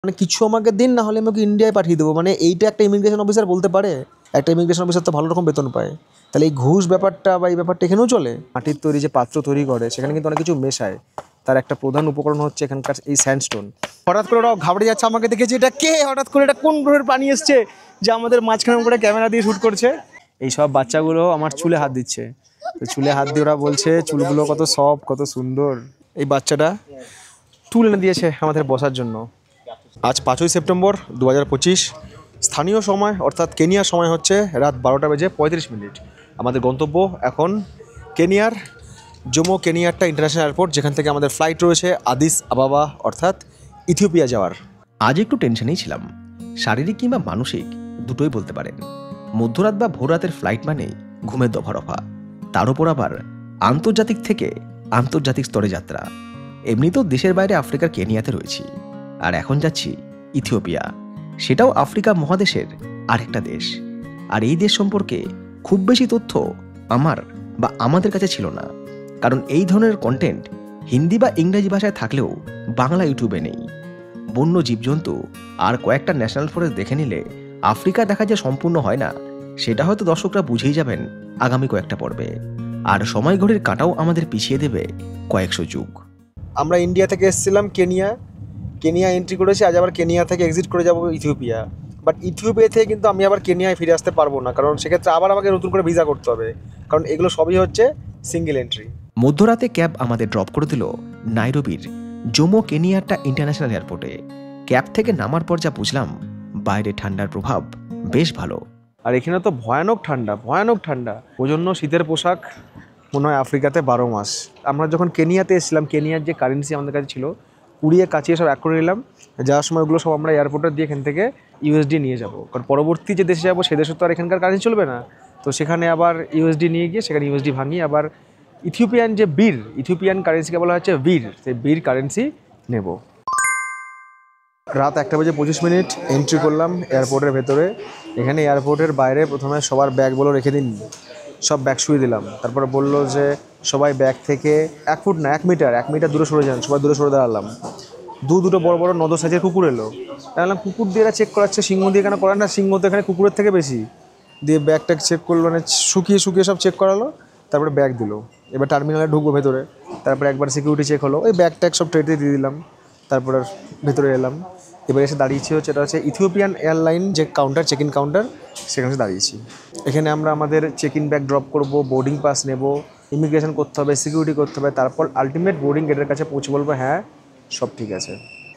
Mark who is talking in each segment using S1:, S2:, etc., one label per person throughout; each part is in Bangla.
S1: মানে কিছু আমাকে দিন, না হলে আমাকে ইন্ডিয়ায় পাঠিয়ে দেবো। মানে এইটা একটা ইমিগ্রেশন অফিসার বলতে পারে? একটা ইমিগ্রেশন অফিসার তো ভালো রকম বেতন পায়, তাহলে এই ঘুষ ব্যাপারটা বা এই ব্যাপারটা এখানেও চলে? মাটির তৈরি যে পাত্র তৈরি করে সেখানে কিন্তু অনেক কিছু মেশায়, তার একটা প্রধান উপকরণ হচ্ছে এখানকার এই স্যান্ডস্টোন। হঠাৎ করে ওরাও ঘাবড়ে যাচ্ছে আমাকে দেখে, যে এটা কে, হঠাৎ করে এটা কোন গ্রহের পানি এসছে যে আমাদের মাঝখানে করে ক্যামেরা দিয়ে শ্যুট করছে। এই সব বাচ্চাগুলো আমার চুলে হাত দিচ্ছে, তো চুলে হাত দিয়ে ওরা বলছে চুলগুলো কত সফট, কত সুন্দর। এই বাচ্চাটা টুল এনে দিয়েছে আমাদের বসার জন্য। আজ 5ই সেপ্টেম্বর 2025, স্থানীয় সময় অর্থাৎ কেনিয়ার সময় হচ্ছে রাত 12:35। আমাদের গন্তব্য এখন কেনিয়ার জোমো কেনিয়াট্টা ইন্টারন্যাশনাল এয়ারপোর্ট, যেখান থেকে আমাদের ফ্লাইট রয়েছে আদিস আবাবা অর্থাৎ ইথিওপিয়া যাওয়ার।
S2: আজ একটু টেনশনেই ছিলাম, শারীরিক কিংবা মানসিক দুটোই বলতে পারেন। মধ্যরাত বা ভোররাতের ফ্লাইট মানেই ঘুমের দফারফা, তার উপর আবার আন্তর্জাতিক থেকে আন্তর্জাতিক স্তরে যাত্রা। এমনিতেও দেশের বাইরে আফ্রিকার কেনিয়াতে রয়েছি, আর এখন যাচ্ছি ইথিওপিয়া, সেটাও আফ্রিকা মহাদেশের আরেকটা দেশ। আর এই দেশ সম্পর্কে খুব বেশি তথ্য আমার বা আমাদের কাছে ছিল না, কারণ এই ধরনের কন্টেন্ট হিন্দি বা ইংরেজি ভাষায় থাকলেও বাংলা ইউটিউবে নেই। বন্য জীবজন্তু আর কয়েকটা ন্যাশনাল ফরেস্ট দেখে নিলে আফ্রিকা দেখা যে সম্পূর্ণ হয় না, সেটা হয়তো দর্শকরা বুঝেই যাবেন আগামী কয়েকটা পর্বে। আর সময় ঘড়ির কাঁটাও আমাদের পিছিয়ে দেবে কয়েকশো যুগ।
S1: আমরা ইন্ডিয়া থেকে এসেছিলাম কেনিয়া এন্ট্রি করেছি, আজ আবার কেনিয়া থেকে এক্সিট করে যাব ইথিওপিয়া। বাট ইথিওপিয়া থেকে কিন্তু আমি আবার কেনিয়ায় ফিরে আসতে পারবো না, কারণ সেক্ষেত্রে আবার আমাকে নতুন করে ভিসা করতে হবে, কারণ এগুলো সবই হচ্ছে সিঙ্গেল এন্ট্রি।
S2: মধ্যরাতে ক্যাব আমাদের ড্রপ করে দিল নাইরোবির জোমো কেনিয়াট্টা ইন্টারন্যাশনাল এয়ারপোর্টে। ক্যাব থেকে নামার পর যা বুঝলাম, বাইরে ঠান্ডার প্রভাব বেশ ভালো।
S1: আর এখানে তো ভয়ানক ঠান্ডা, ওই জন্য শীতের পোশাক মনে হয় আফ্রিকাতে 12 মাস। আমরা যখন কেনিয়াতে এসেছিলাম, কেনিয়ার যে কারেন্সি আমাদের কাছে ছিল, কুড়িয়ে কাছিয়ে সব এক করে নিলাম। যাওয়ার সময় ওগুলো সব আমরা এয়ারপোর্টে দিয়ে এখান থেকে ইউএসডি নিয়ে যাব, কারণ পরবর্তী যে দেশে যাবো সে দেশে তো আর এখানকার কারেন্সি চলবে না। তো সেখানে আবার ইউএসডি নিয়ে গিয়ে সেখানে ইউএসডি ভাঙিয়ে আবার ইথিওপিয়ান কারেন্সিকে বলা হচ্ছে বীর, সেই বীর কারেন্সি নেব। রাত 1:25 এন্ট্রি করলাম এয়ারপোর্টের ভেতরে। এখানে এয়ারপোর্টের বাইরে প্রথমে সবার ব্যাগগুলো রেখে দিন, সব ব্যাগ শুয়ে দিলাম। তারপরে বললো যে সবাই ব্যাগ থেকে 1 ফুট না 1 মিটার দূরে সরে যান। সবাই দূরে সরে দাঁড়ালাম। দুটো বড় বড় নদ সাইজের কুকুর এলো। তাহলে কুকুর দিয়ে এরা চেক করাচ্ছে, সিংহ দিয়ে কেন করান না? সিংহ তো এখানে কুকুরের থেকে বেশি। দিয়ে ব্যাগ ট্যাগ চেক করলো, মানে শুকিয়ে সব চেক করালো। তারপরে ব্যাগ দিল। এবার টার্মিনালে ঢুকবো ভেতরে। তারপরে একবার সিকিউরিটি চেক হলো, ওই ব্যাগ ট্যাগ সব ট্রেতে দিয়ে দিলাম। তারপরে ভেতরে এলাম। এবার এসে দাঁড়িয়েছি হচ্ছে, এটা হচ্ছে ইথিওপিয়ান এয়ারলাইন যে কাউন্টার, চেক ইন কাউন্টার, সেখানে দাঁড়িয়েছি। এখানে আমরা আমাদের চেক ইন ব্যাগ ড্রপ করবো, বোর্ডিং পাস নেব, ইমিগ্রেশন করতে হবে, সিকিউরিটি করতে হবে, তারপর আলটিমেট বোর্ডিং গেটের কাছে পৌঁছে বলবো হ্যাঁ সব ঠিক আছে।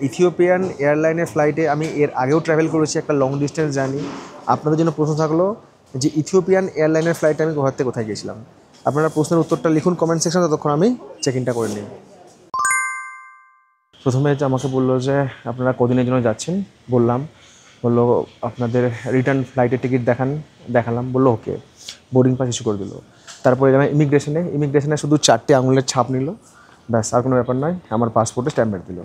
S1: ইথিওপিয়ান এয়ারলাইনের ফ্লাইটে আমি এর আগেও ট্রাভেল করেছি, একটা লং ডিস্টেন্স জার্নি। আপনাদের জন্য প্রশ্ন থাকলো যে ইথিওপিয়ান এয়ারলাইনের ফ্লাইটে আমি কোথা থেকে কোথায় গেছিলাম। আপনারা প্রশ্নের উত্তরটা লিখুন কমেন্ট সেকশনে, ততক্ষণ আমি চেক ইনটা করে নিই। প্রথমে আমাকে বললো যে আপনারা কদিনের জন্য যাচ্ছেন, বললো আপনাদের রিটার্ন ফ্লাইটের টিকিট দেখালাম, বললো ওকে। বোর্ডিং পাস ইস্যু করে দিল। তারপরে এলাম ইমিগ্রেশনে শুধু 4টে আঙুলের ছাপ নিল, ব্যাস, আর কোনো ব্যাপার নয়। আমার পাসপোর্টে স্ট্যাম্প মেরে দিল।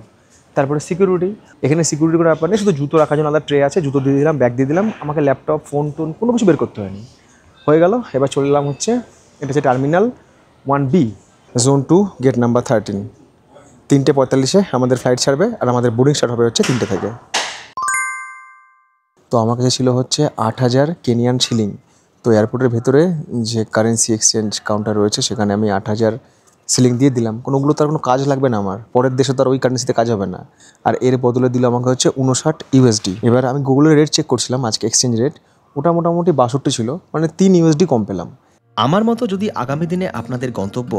S1: তারপরে সিকিউরিটি, এখানে সিকিউরিটি কোনো ব্যাপার নেই, শুধু জুতো রাখার জন্য আলাদা ট্রে আছে, জুতো দিয়ে দিলাম, ব্যাগ দিয়ে দিলাম। আমাকে ল্যাপটপ, ফোন টোন কোনো কিছু বের করতে হয়নি, হয়ে গেল। এবার চলে এলাম হচ্ছে, এটা হচ্ছে terminal 1B, zone 2, gate number 13। 3:45 আমাদের ফ্লাইট ছাড়বে, আর আমাদের বোর্ডিং স্টার্ট হবে হচ্ছে 3টে থেকে। তো আমার কাছে ছিল হচ্ছে 8,000 কেনিয়ান শিলিং। তো এয়ারপোর্টের ভেতরে যে কারেন্সি এক্সচেঞ্জ কাউন্টার রয়েছে সেখানে আমি 8,000 শিলিং দিয়ে দিলাম। কোনোগুলো তার কোনো কাজ লাগবে না, আমার পরের দেশে তো আর ওই কারেন্সিতে কাজ হবে না। আর এর বদলে দিল আমাকে হচ্ছে 59 ইউএসডি। এবার আমি গুগলের রেট চেক করছিলাম, আজকে এক্সচেঞ্জ রেট, ওটা মোটামুটি 62 ছিল, মানে 3 ইউএসডি কম পেলাম।
S2: আমার মতো যদি আগামী দিনে আপনাদের গন্তব্য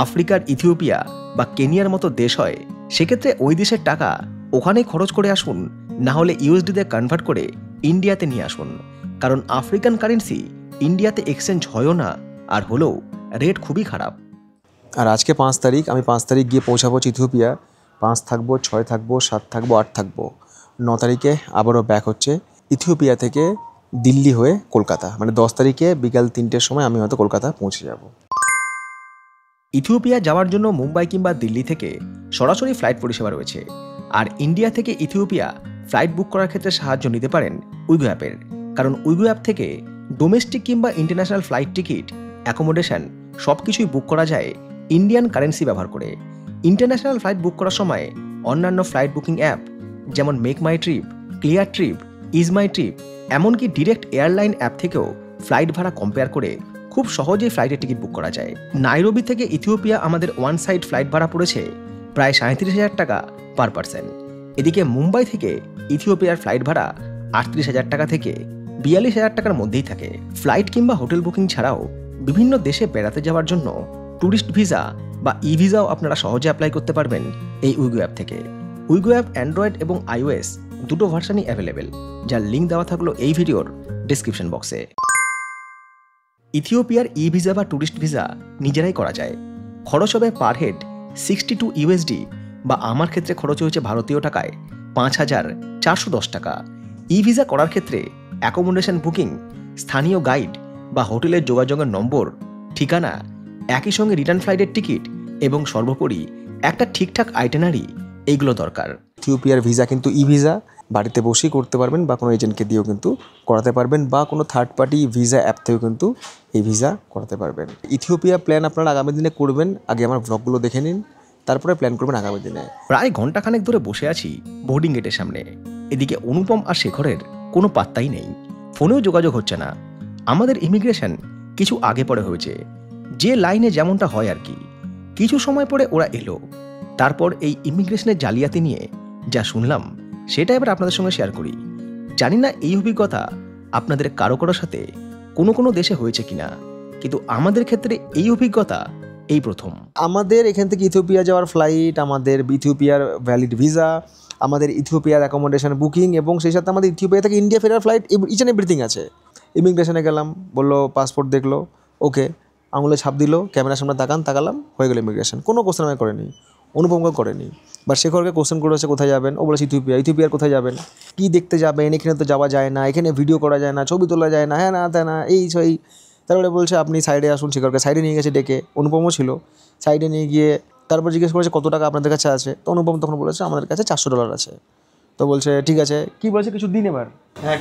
S2: আফ্রিকার ইথিওপিয়া বা কেনিয়ার মতো দেশ হয়, সেক্ষেত্রে ওই দেশের টাকা ওখানেই খরচ করে আসুন, না হলে ইউএসডিতে কনভার্ট করে ইন্ডিয়াতে নিয়ে আসুন, কারণ আফ্রিকান কারেন্সি ইন্ডিয়াতে এক্সচেঞ্জ হয়ও না, আর হলেও রেট খুবই খারাপ।
S1: আর আজকে 5 তারিখ, আমি 5 তারিখ গিয়ে পৌঁছাবো ইথিওপিয়া। 5 থাকবো, 6 থাকবো, 7 থাকবো, 8 থাকবো। 9 তারিখে আবারও ব্যাক হচ্ছে ইথিওপিয়া থেকে দিল্লি হয়ে কলকাতা, মানে 10 তারিখে বিকাল 3টের সময় আমি হয়তো কলকাতা পৌঁছে যাব।
S2: ইথিওপিয়া যাওয়ার জন্য মুম্বাই কিংবা দিল্লি থেকে সরাসরি ফ্লাইট পরিষেবা রয়েছে, আর ইন্ডিয়া থেকে ইথিওপিয়া ফ্লাইট বুক করার ক্ষেত্রে সাহায্য নিতে পারেন উইগো অ্যাপের, কারণ উইগো অ্যাপ থেকে ডোমেস্টিক কিংবা ইন্টারন্যাশনাল ফ্লাইট টিকিট, অ্যাকোমোডেশন সব কিছুই বুক করা যায় ইন্ডিয়ান কারেন্সি ব্যবহার করে। ইন্টারন্যাশনাল ফ্লাইট বুক করার সময় অন্যান্য ফ্লাইট বুকিং অ্যাপ যেমন make my trip, clear trip, is my trip, এমনকি ডিরেক্ট এয়ারলাইন অ্যাপ থেকেও ফ্লাইট ভাড়া কম্পেয়ার করে খুব সহজেই ফ্লাইটের টিকিট বুক করা যায়। নাইরোবি থেকে ইথিওপিয়া আমাদের ওয়ান সাইড ফ্লাইট ভাড়া পড়েছে প্রায় 37,000 টাকা পার পারসন। এদিকে মুম্বাই থেকে ইথিওপিয়ার ফ্লাইট ভাড়া 38,000 টাকা থেকে 42,000 টাকার মধ্যেই থাকে। ফ্লাইট কিংবা হোটেল বুকিং ছাড়াও বিভিন্ন দেশে বেড়াতে যাওয়ার জন্য ট্যুরিস্ট ভিসা বা ই ভিসাও আপনারা সহজে অ্যাপ্লাই করতে পারবেন এই উইগো অ্যাপ থেকে। উইগো অ্যাপ অ্যান্ড্রয়েড এবং iOS দুটো ভার্সানই অ্যাভেলেবেল, যার লিঙ্ক দেওয়া থাকলো এই ভিডিওর ডিসক্রিপশন বক্সে। ইথিওপিয়ার ই ভিসা বা ট্যুরিস্ট ভিসা নিজেরাই করা যায়। খরচ হবে পার হেড 62 USD, বা আমার ক্ষেত্রে খরচ হয়েছে ভারতীয় টাকায় 5,410 টাকা। ই ভিসা করার ক্ষেত্রে অ্যাকোমোডেশন বুকিং, স্থানীয় গাইড বা হোটেলের যোগাযোগের নম্বর, ঠিকানা, একই সঙ্গে রিটার্ন ফ্লাইটের টিকিট এবং সর্বোপরি একটা ঠিকঠাক আইটেনারি, এইগুলো দরকার।
S1: ইথিওপিয়ার ভিসা কিন্তু ই ভিসা বাড়িতে বসেই করতে পারবেন, বা কোনো এজেন্টকে দিয়েও কিন্তু করাতে পারবেন, বা কোনো থার্ড পার্টি ভিসা অ্যাপ থেকেও কিন্তু এই ভিসা করাতে পারবেন। ইথিওপিয়া প্ল্যান আপনারা আগামী দিনে করবেন, আগে আমার ব্লগগুলো দেখে নিন, তারপরে প্ল্যান করবেন আগামী দিনে।
S2: প্রায় ঘন্টাখানেক ধরে বসে আছি বোর্ডিং গেটের সামনে। এদিকে অনুপম আর শেখরের কোনো পাত্তাই নেই, ফোনেও যোগাযোগ হচ্ছে না। আমাদের ইমিগ্রেশন কিছু আগে পরে হয়েছে, যে লাইনে যেমনটা হয় আর কি। কিছু সময় পরে ওরা এলো। তারপর এই ইমিগ্রেশনের জালিয়াতি নিয়ে যা শুনলাম সেটা এবার আপনাদের সঙ্গে শেয়ার করি। জানি না এই অভিজ্ঞতা আপনাদের কারো কারোর সাথে কোনো দেশে হয়েছে কিনা, কিন্তু আমাদের ক্ষেত্রে এই অভিজ্ঞতা এই প্রথম।
S1: আমাদের এখান থেকে ইথিওপিয়া যাওয়ার ফ্লাইট, আমাদের ইথিওপিয়ার ভ্যালিড ভিসা, আমাদের ইথিওপিয়ার অ্যাকোমোডেশন বুকিং, এবং সেই সাথে আমাদের ইথিওপিয়া থেকে ইন্ডিয়া ফেরার ফ্লাইট, ইচ অ্যান্ড এভরিথিং আছে। ইমিগ্রেশনে গেলাম, বললো পাসপোর্ট দেখলো, ওকে, আঙুলে ছাপ দিল, ক্যামেরার সামনে তাকালাম, হয়ে গেল ইমিগ্রেশন। কোনো কোশ্চেন আমি করেনি, অনুপমকে করেনি। বা শেখরকে কোশ্চেন করেছে কোথায় যাবেন, ও বলেছে ইথিওপিয়ার কোথায় যাবেন, কী দেখতে যাবেন, এখানে তো যাওয়া যায় না, এখানে ভিডিও করা যায় না, ছবি তোলা যায় না, হ্যাঁ না তা না, এই সেই। তারপরে বলছে আপনি সাইডে আসুন, শেখরকে সাইডে নিয়ে গেছে ডেকে, অনুপমও ছিল, সাইডে নিয়ে গিয়ে তারপর জিজ্ঞেস করেছে কত টাকা আপনাদের কাছে আছে। তো অনুপম তখন বলেছে আমাদের কাছে $400 আছে। তো বলছে ঠিক আছে, কি বলছে কিছু দিন, এবার
S3: হ্যাঁ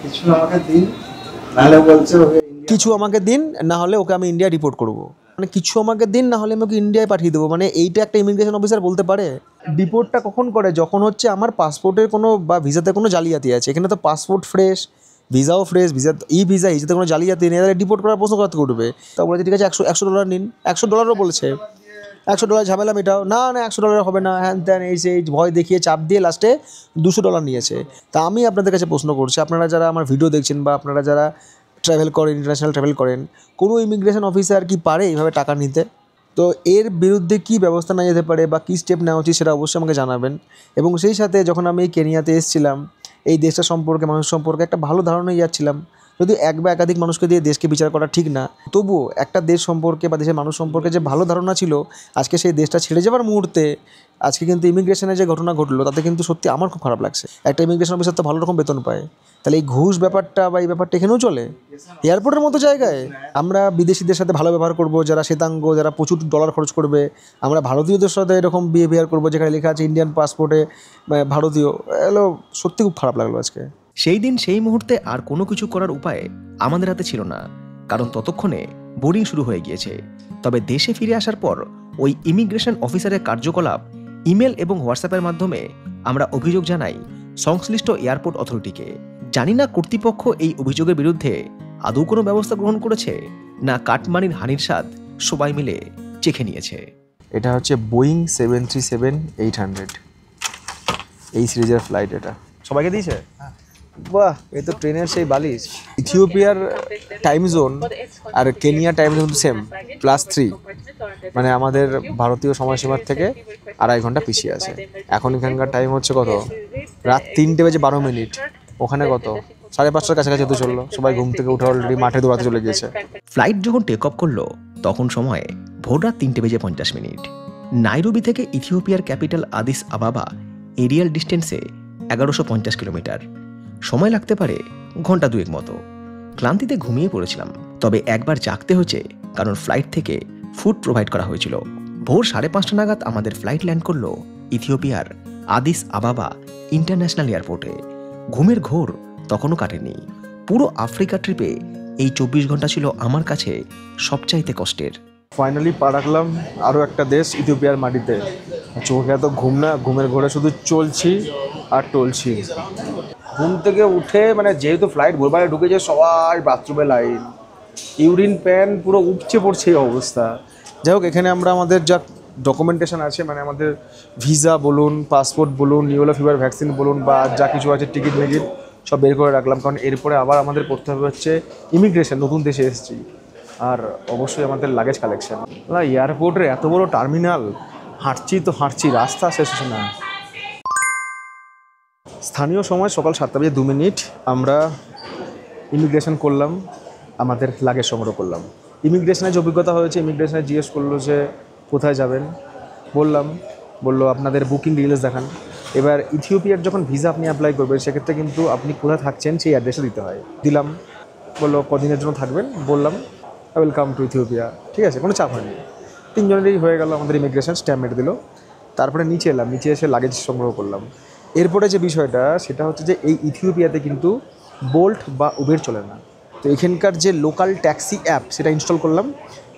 S3: কিছু আমাকে দিন, নাহলে বলছে
S1: কিছু আমাকে দিন, না হলে ওকে আমি ইন্ডিয়া রিপোর্ট করব। মানে কিছু আমাকে দিন, না হলে আমি ওকে ইন্ডিয়ায় পাঠিয়ে দেবো। মানে এইটা একটা ইমিগ্রেশন অফিসার বলতে পারে? ডিপোর্টটা কখন করে? যখন হচ্ছে আমার পাসপোর্টের কোনো বা ভিসাতে কোনো জালিয়াতি আছে। এখানে তো পাসপোর্ট ফ্রেশ, ভিসাও ফ্রেশ, ভিসাতে কোনো জালিয়াতি নেই, তাহলে ডিপোর্ট করার প্রশ্ন করতে উঠবে। তা বলেছে ঠিক আছে $100 নিন। $100 বলছে, $100 ঝামেলা মেটাও। না $100 হবে না, হ্যান ত্যান, এই সেই ভয় দেখিয়ে চাপ দিয়ে লাস্টে $200 নিয়েছে। তা আমি আপনাদের কাছে প্রশ্ন করছি, আপনারা যারা আমার ভিডিও দেখছেন বা আপনারা যারা ট্রাভেল করেন, ইন্টারন্যাশনাল ট্রাভেল করেন, কোনো ইমিগ্রেশন অফিসার কি পারে এইভাবে টাকা নিতে? তো এর বিরুদ্ধে কী ব্যবস্থা নেওয়া যেতে পারে বা কী স্টেপ নেওয়া উচিত সেটা অবশ্যই আমাকে জানাবেন। এবং সেই সাথে যখন আমি কেনিয়াতে এসেছিলাম, এই দেশটা সম্পর্কে, মানুষ সম্পর্কে একটা ভালো ধারণা নিয়ে যাচ্ছিলাম। যদি এক বা একাধিক মানুষকে দিয়ে দেশকে বিচার করা ঠিক না, তবুও একটা দেশ সম্পর্কে বা দেশের মানুষ সম্পর্কে যে ভালো ধারণা ছিল, আজকে সেই দেশটা ছেড়ে যাওয়ার মুহূর্তে আজকে কিন্তু ইমিগ্রেশনের যে ঘটনা ঘটলো, তাতে কিন্তু সত্যি আমার খুব খারাপ লাগছে। একটা ইমিগ্রেশন অফিসার তো ভালো রকম বেতন পায়, তাহলে এই ঘুষ ব্যাপারটা বা এই ব্যাপারটা এখানেও চলে? এয়ারপোর্টের মতো জায়গায় আমরা বিদেশিদের সাথে ভালো ব্যবহার করব, যারা শ্বেতাঙ্গ, যারা প্রচুর ডলার খরচ করবে। আমরা ভারতীয়দের সাথে এরকম বিহেভিয়ার করবো যেখানে লেখা আছে ইন্ডিয়ান পাসপোর্টে ভারতীয়। এলো সত্যি খুব খারাপ লাগলো আজকে।
S2: সেই দিন সেই মুহূর্তে আর কোনো কিছু করার উপায় আমাদের হাতে ছিল না, কারণ ততক্ষণে বোর্ডিং শুরু হয়ে গিয়েছে। তবে দেশে ফিরে আসার পর ওই ইমিগ্রেশন অফিসারের কার্যকলাপ ইমেল এবং হোয়াটসঅ্যাপের মাধ্যমে আমরা অভিযোগ জানাই সংশ্লিষ্ট এয়ারপোর্ট অথরিটিকে। জানি না কর্তৃপক্ষ এই অভিযোগের বিরুদ্ধে আদৌ কোনো ব্যবস্থা গ্রহণ করেছে, না কাটমানির হানির স্বাদ সবাই মিলে চেখে নিয়েছে।
S1: এটা হচ্ছে বোয়িং 737-800, এই সিরিজের ফ্লাইট। এটা সবাইকে দিয়েছে? বাহ, এই তো ট্রেনের সেই বালিশ। ইথিওপিয়ার টাইম জোন আর কেনিয়া টাইম জোন সেম, +3, মানে আমাদের ভারতীয় সময়সীমার থেকে 2.5 ঘন্টা পিছিয়ে আছে। এখন এখানকার টাইম হচ্ছে কত? রাত 3:12। ওখানে কত? 5:30টার কাছাকাছি তো চললো। সবাই ঘুম থেকে উঠে অলরেডি মাঠে দৌড়াতে চলে গিয়েছে।
S2: ফ্লাইট যখন টেক অফ করলো তখন সময় ভোর রাত 3:50। নাইরোবি থেকে ইথিওপিয়ার ক্যাপিটাল আদিস আবাবা এরিয়াল ডিস্টেন্সে 1150 কিলোমিটার। সময় লাগতে পারে ঘন্টা 2 মতো। ক্লান্তিতে ঘুমিয়ে পড়েছিলাম, তবে একবার জাগতে হয়েছে কারণ ফ্লাইট থেকে ফুড প্রোভাইড করা হয়েছিল। ভোর 5:30 নাগাদ আমাদের ফ্লাইট ল্যান্ড করলো ইথিওপিয়ার আদিস আবাবা ইন্টারন্যাশনাল এয়ারপোর্টে। ঘুমের ঘোর তখনও কাটেনি। পুরো আফ্রিকা ট্রিপে এই 24 ঘন্টা ছিল আমার কাছে সবচাইতে কষ্টের।
S1: ফাইনালি পা রাখলাম আরও একটা দেশ, ইথিওপিয়ার মাটিতে। চোখে এত ঘুম না, ঘুমের ঘোরে শুধু চলছি আর টলছি। ঘুম থেকে উঠে মানে যেহেতু ফ্লাইট ভোরবেলায় ঢুকেছে, সবাই বাথরুমে লাইন, ইউরিন প্যান পুরো উপচে পড়ছে এই অবস্থা। যাই হোক, এখানে আমরা আমাদের যা ডকুমেন্টেশন আছে, মানে আমাদের ভিসা বলুন, পাসপোর্ট বলুন, ইয়েলো ফিভার ভ্যাকসিন বলুন, বা যা কিছু আছে টিকিট মিকিট সব বের করে রাখলাম, কারণ এরপরে আবার আমাদের করতে হবে হচ্ছে ইমিগ্রেশন, নতুন দেশে এসেছি, আর অবশ্যই আমাদের লাগেজ কালেকশন। এয়ারপোর্টের এত বড় টার্মিনাল, হাঁটছি তো হাঁটছি, রাস্তা শেষ হচ্ছে না। স্থানীয় সময় সকাল 7:02 আমরা ইমিগ্রেশন করলাম, আমাদের লাগেজ সংগ্রহ করলাম। ইমিগ্রেশনের যে অভিজ্ঞতা হয়েছে, ইমিগ্রেশনে জিজ্ঞেস করলো যে কোথায় যাবেন, বললো আপনাদের বুকিং ডিটেলস দেখান। এবার ইথিওপিয়ার যখন ভিসা আপনি অ্যাপ্লাই করবেন, সেক্ষেত্রে কিন্তু আপনি কোথায় থাকছেন সেই অ্যাড্রেসে দিতে হয়। দিলাম, বললো কদিনের জন্য থাকবেন, বললাম ওয়েলকাম টু ইথিওপিয়া, ঠিক আছে, কোনো চাপ হয়নি। 3 জনেরই হয়ে গেল আমাদের ইমিগ্রেশন, স্ট্যাম্প মেরে দিল। তারপরে নিচে এলাম, নিচে এসে লাগেজ সংগ্রহ করলাম। এরপরে যে বিষয়টা সেটা হচ্ছে যে এই ইথিওপিয়াতে কিন্তু বোল্ট বা উবের চলে না। তো এখানকার যে লোকাল ট্যাক্সি অ্যাপ সেটা ইনস্টল করলাম,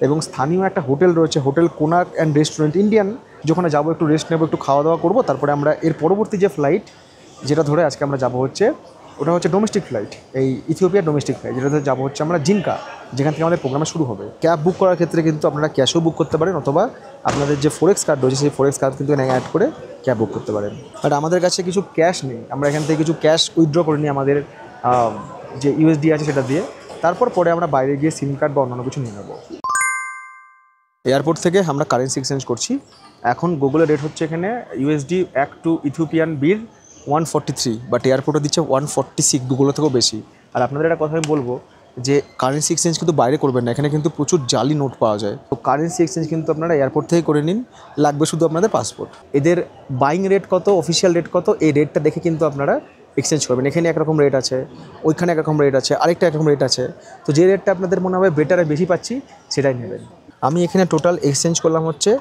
S1: এবং স্থানীয় একটা হোটেল রয়েছে, hotel Konark and restaurant Indian, যেখানে যাবো, একটু রেস্ট নেবো, একটু খাওয়া দাওয়া করবো। তারপরে আমরা এর পরবর্তী যে ফ্লাইট যেটা ধরে আজকে আমরা যাবো হচ্ছে, ওটা হচ্ছে ডোমেস্টিক ফ্লাইট, এই ইথিওপিয়ার ডোমেস্টিক ফ্লাইট, যেটাতে যাবো হচ্ছে আমরা জিনকা, যেখান থেকে আমাদের প্রোগ্রামে শুরু হবে। ক্যাব বুক করার ক্ষেত্রে কিন্তু আপনারা ক্যাশও বুক করতে পারেন, অথবা আপনাদের যে ফোরেক্স কার্ড রয়েছে সেই ফোরেক্স কার্ড কিন্তু অ্যাড করে ক্যাব বুক করতে পারেন। বাট আমাদের কাছে কিছু ক্যাশ নেই, আমরা এখান থেকে কিছু ক্যাশ উইথড্র করে নিই আমাদের যে ইউএসডি আছে সেটা দিয়ে। তারপর পরে আমরা বাইরে গিয়ে সিম কার্ড বা অন্যান্য কিছু নিয়ে নেবো। এয়ারপোর্ট থেকে আমরা কারেন্সি এক্সচেঞ্জ করছি। এখন গুগলের রেট হচ্ছে এখানে ইউএসডি এক টু ইথিওপিয়ান বির 143, বাট এয়ারপোর্টে দিচ্ছে 146, গুগলের থেকেও বেশি। আর আপনাদের একটা কথা আমি বলবো যে কারেন্সি এক্সচেঞ্জ কিন্তু বাইরে করবেন না, এখানে কিন্তু প্রচুর জালি নোট পাওয়া যায়। তো কারেন্সি এক্সচেঞ্জ কিন্তু আপনারা এয়ারপোর্ট থেকে করে নিন, লাগবে শুধু আপনাদের পাসপোর্ট। এদের বাইং রেট কত, অফিসিয়াল রেট কত, এই রেটটা দেখে কিন্তু আপনারা এক্সচেঞ্জ করবেন। এখানে একরকম রেট আছে, ওইখানে একরকম রেট আছে, আরেকটা একরকম রেট আছে। তো যে রেটটা আপনাদের মনে হবে বেটারে বেশি পাচ্ছি, সেটাই নেবেন। আমি এখানে টোটাল এক্সচেঞ্জ করলাম হচ্ছে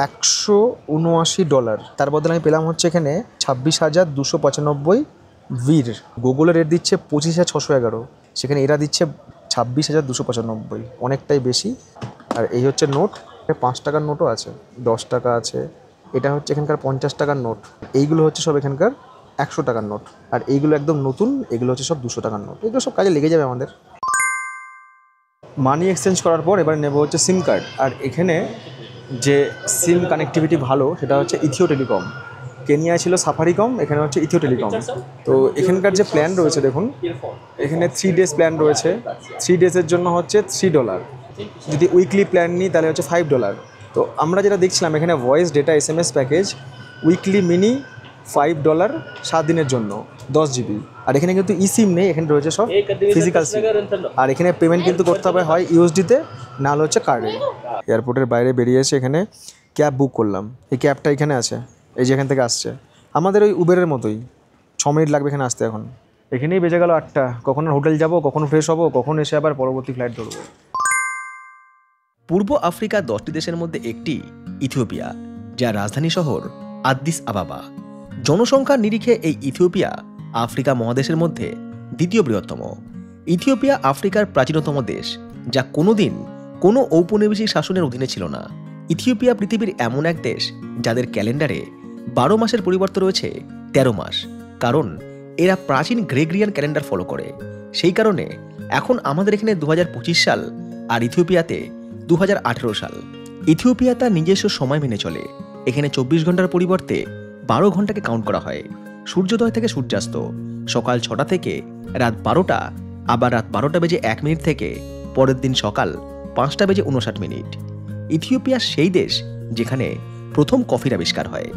S1: $179, তার বদলে আমি পেলাম হচ্ছে এখানে 26,295 ভির। গুগলের রেট দিচ্ছে 25,611, সেখানে এরা দিচ্ছে 26,295, অনেকটাই বেশি। আর এই হচ্ছে নোট, 5 টাকার নোটও আছে, 10 টাকা আছে, এটা হচ্ছে এখানকার 50 টাকার নোট, এইগুলো হচ্ছে সব এখানকার 100 টাকার নোট, আর এইগুলো একদম নতুন, এগুলো হচ্ছে সব 200 টাকার নোট। এগুলো সব কাজে লেগে যাবে আমাদের। মানি এক্সচেঞ্জ করার পর এবার নেব হচ্ছে সিম কার্ড। আর এখানে যে সিম কানেক্টিভিটি ভালো সেটা হচ্ছে ইথিও টেলিকম। কেনিয়ায় ছিল সাফারিকম, এখানে হচ্ছে ইথিও টেলিকম। তো এখানকার যে প্ল্যান রয়েছে দেখুন, এখানে 3 ডেজ প্ল্যান রয়েছে। 3 ডেজের জন্য হচ্ছে $3, যদি উইকলি প্ল্যান নিই তাহলে হচ্ছে $5। তো আমরা যেটা দেখছিলাম এখানে voice data SMS package weekly mini $5 7 দিনের জন্য 10 GB। আর এখানে কিন্তু সিম নেই, এখানে রয়েছে সব ফিজিক্যাল সিম। আর এখানে পেমেন্ট কিন্তু করতে হবে হয় ইউএসডিতে, না হলে হচ্ছে কার্ডে। এয়ারপোর্টের বাইরে বেরিয়ে এসে এখানে ক্যাব বুক করলাম। এই ক্যাবটা এখানে আছে, এই যে এখান থেকে আসছে, আমাদের ওই উবেরের মতোই। 6 মিনিট লাগবে এখানে আসতে। এখন এখানেই বেজে গেল 8টা। কখন হোটেল যাব, কখন ফ্রেশ হবো, কখন এসে আবার পরবর্তী ফ্লাইট ধরবো।
S2: পূর্ব আফ্রিকার 10টি দেশের মধ্যে একটি ইথিওপিয়া, যার রাজধানী শহর আদ্দিস আবাবা। জনসংখ্যার নিরিখে এই ইথিওপিয়া আফ্রিকা মহাদেশের মধ্যে দ্বিতীয় বৃহত্তম। ইথিওপিয়া আফ্রিকার প্রাচীনতম দেশ, যা কোনোদিন কোনো ঔপনিবেশিক শাসনের অধীনে ছিল না। ইথিওপিয়া পৃথিবীর এমন এক দেশ যাদের ক্যালেন্ডারে 12 মাসের পরিবর্তে রয়েছে 13 মাস, কারণ এরা প্রাচীন গ্রেগরিয়ান ক্যালেন্ডার ফলো করে। সেই কারণে এখন আমাদের এখানে 2025 সাল, আর ইথিওপিয়াতে 2018 সাল। ইথিওপিয়া তার নিজস্ব সময় মেনে চলে। এখানে 24 ঘন্টার পরিবর্তে 12 ঘন্টাকে কাউন্ট করা হয়। সূর্যোদয় থেকে সূর্যাস্ত সকাল 6টা থেকে রাত 12টা, আবার রাত 12টা বেজে 1 মিনিট থেকে পরের দিন সকাল 5টা বেজে 59 মিনিট। ইথিওপিয়া সেই দেশ যেখানে প্রথম কফির আবিষ্কার হয়।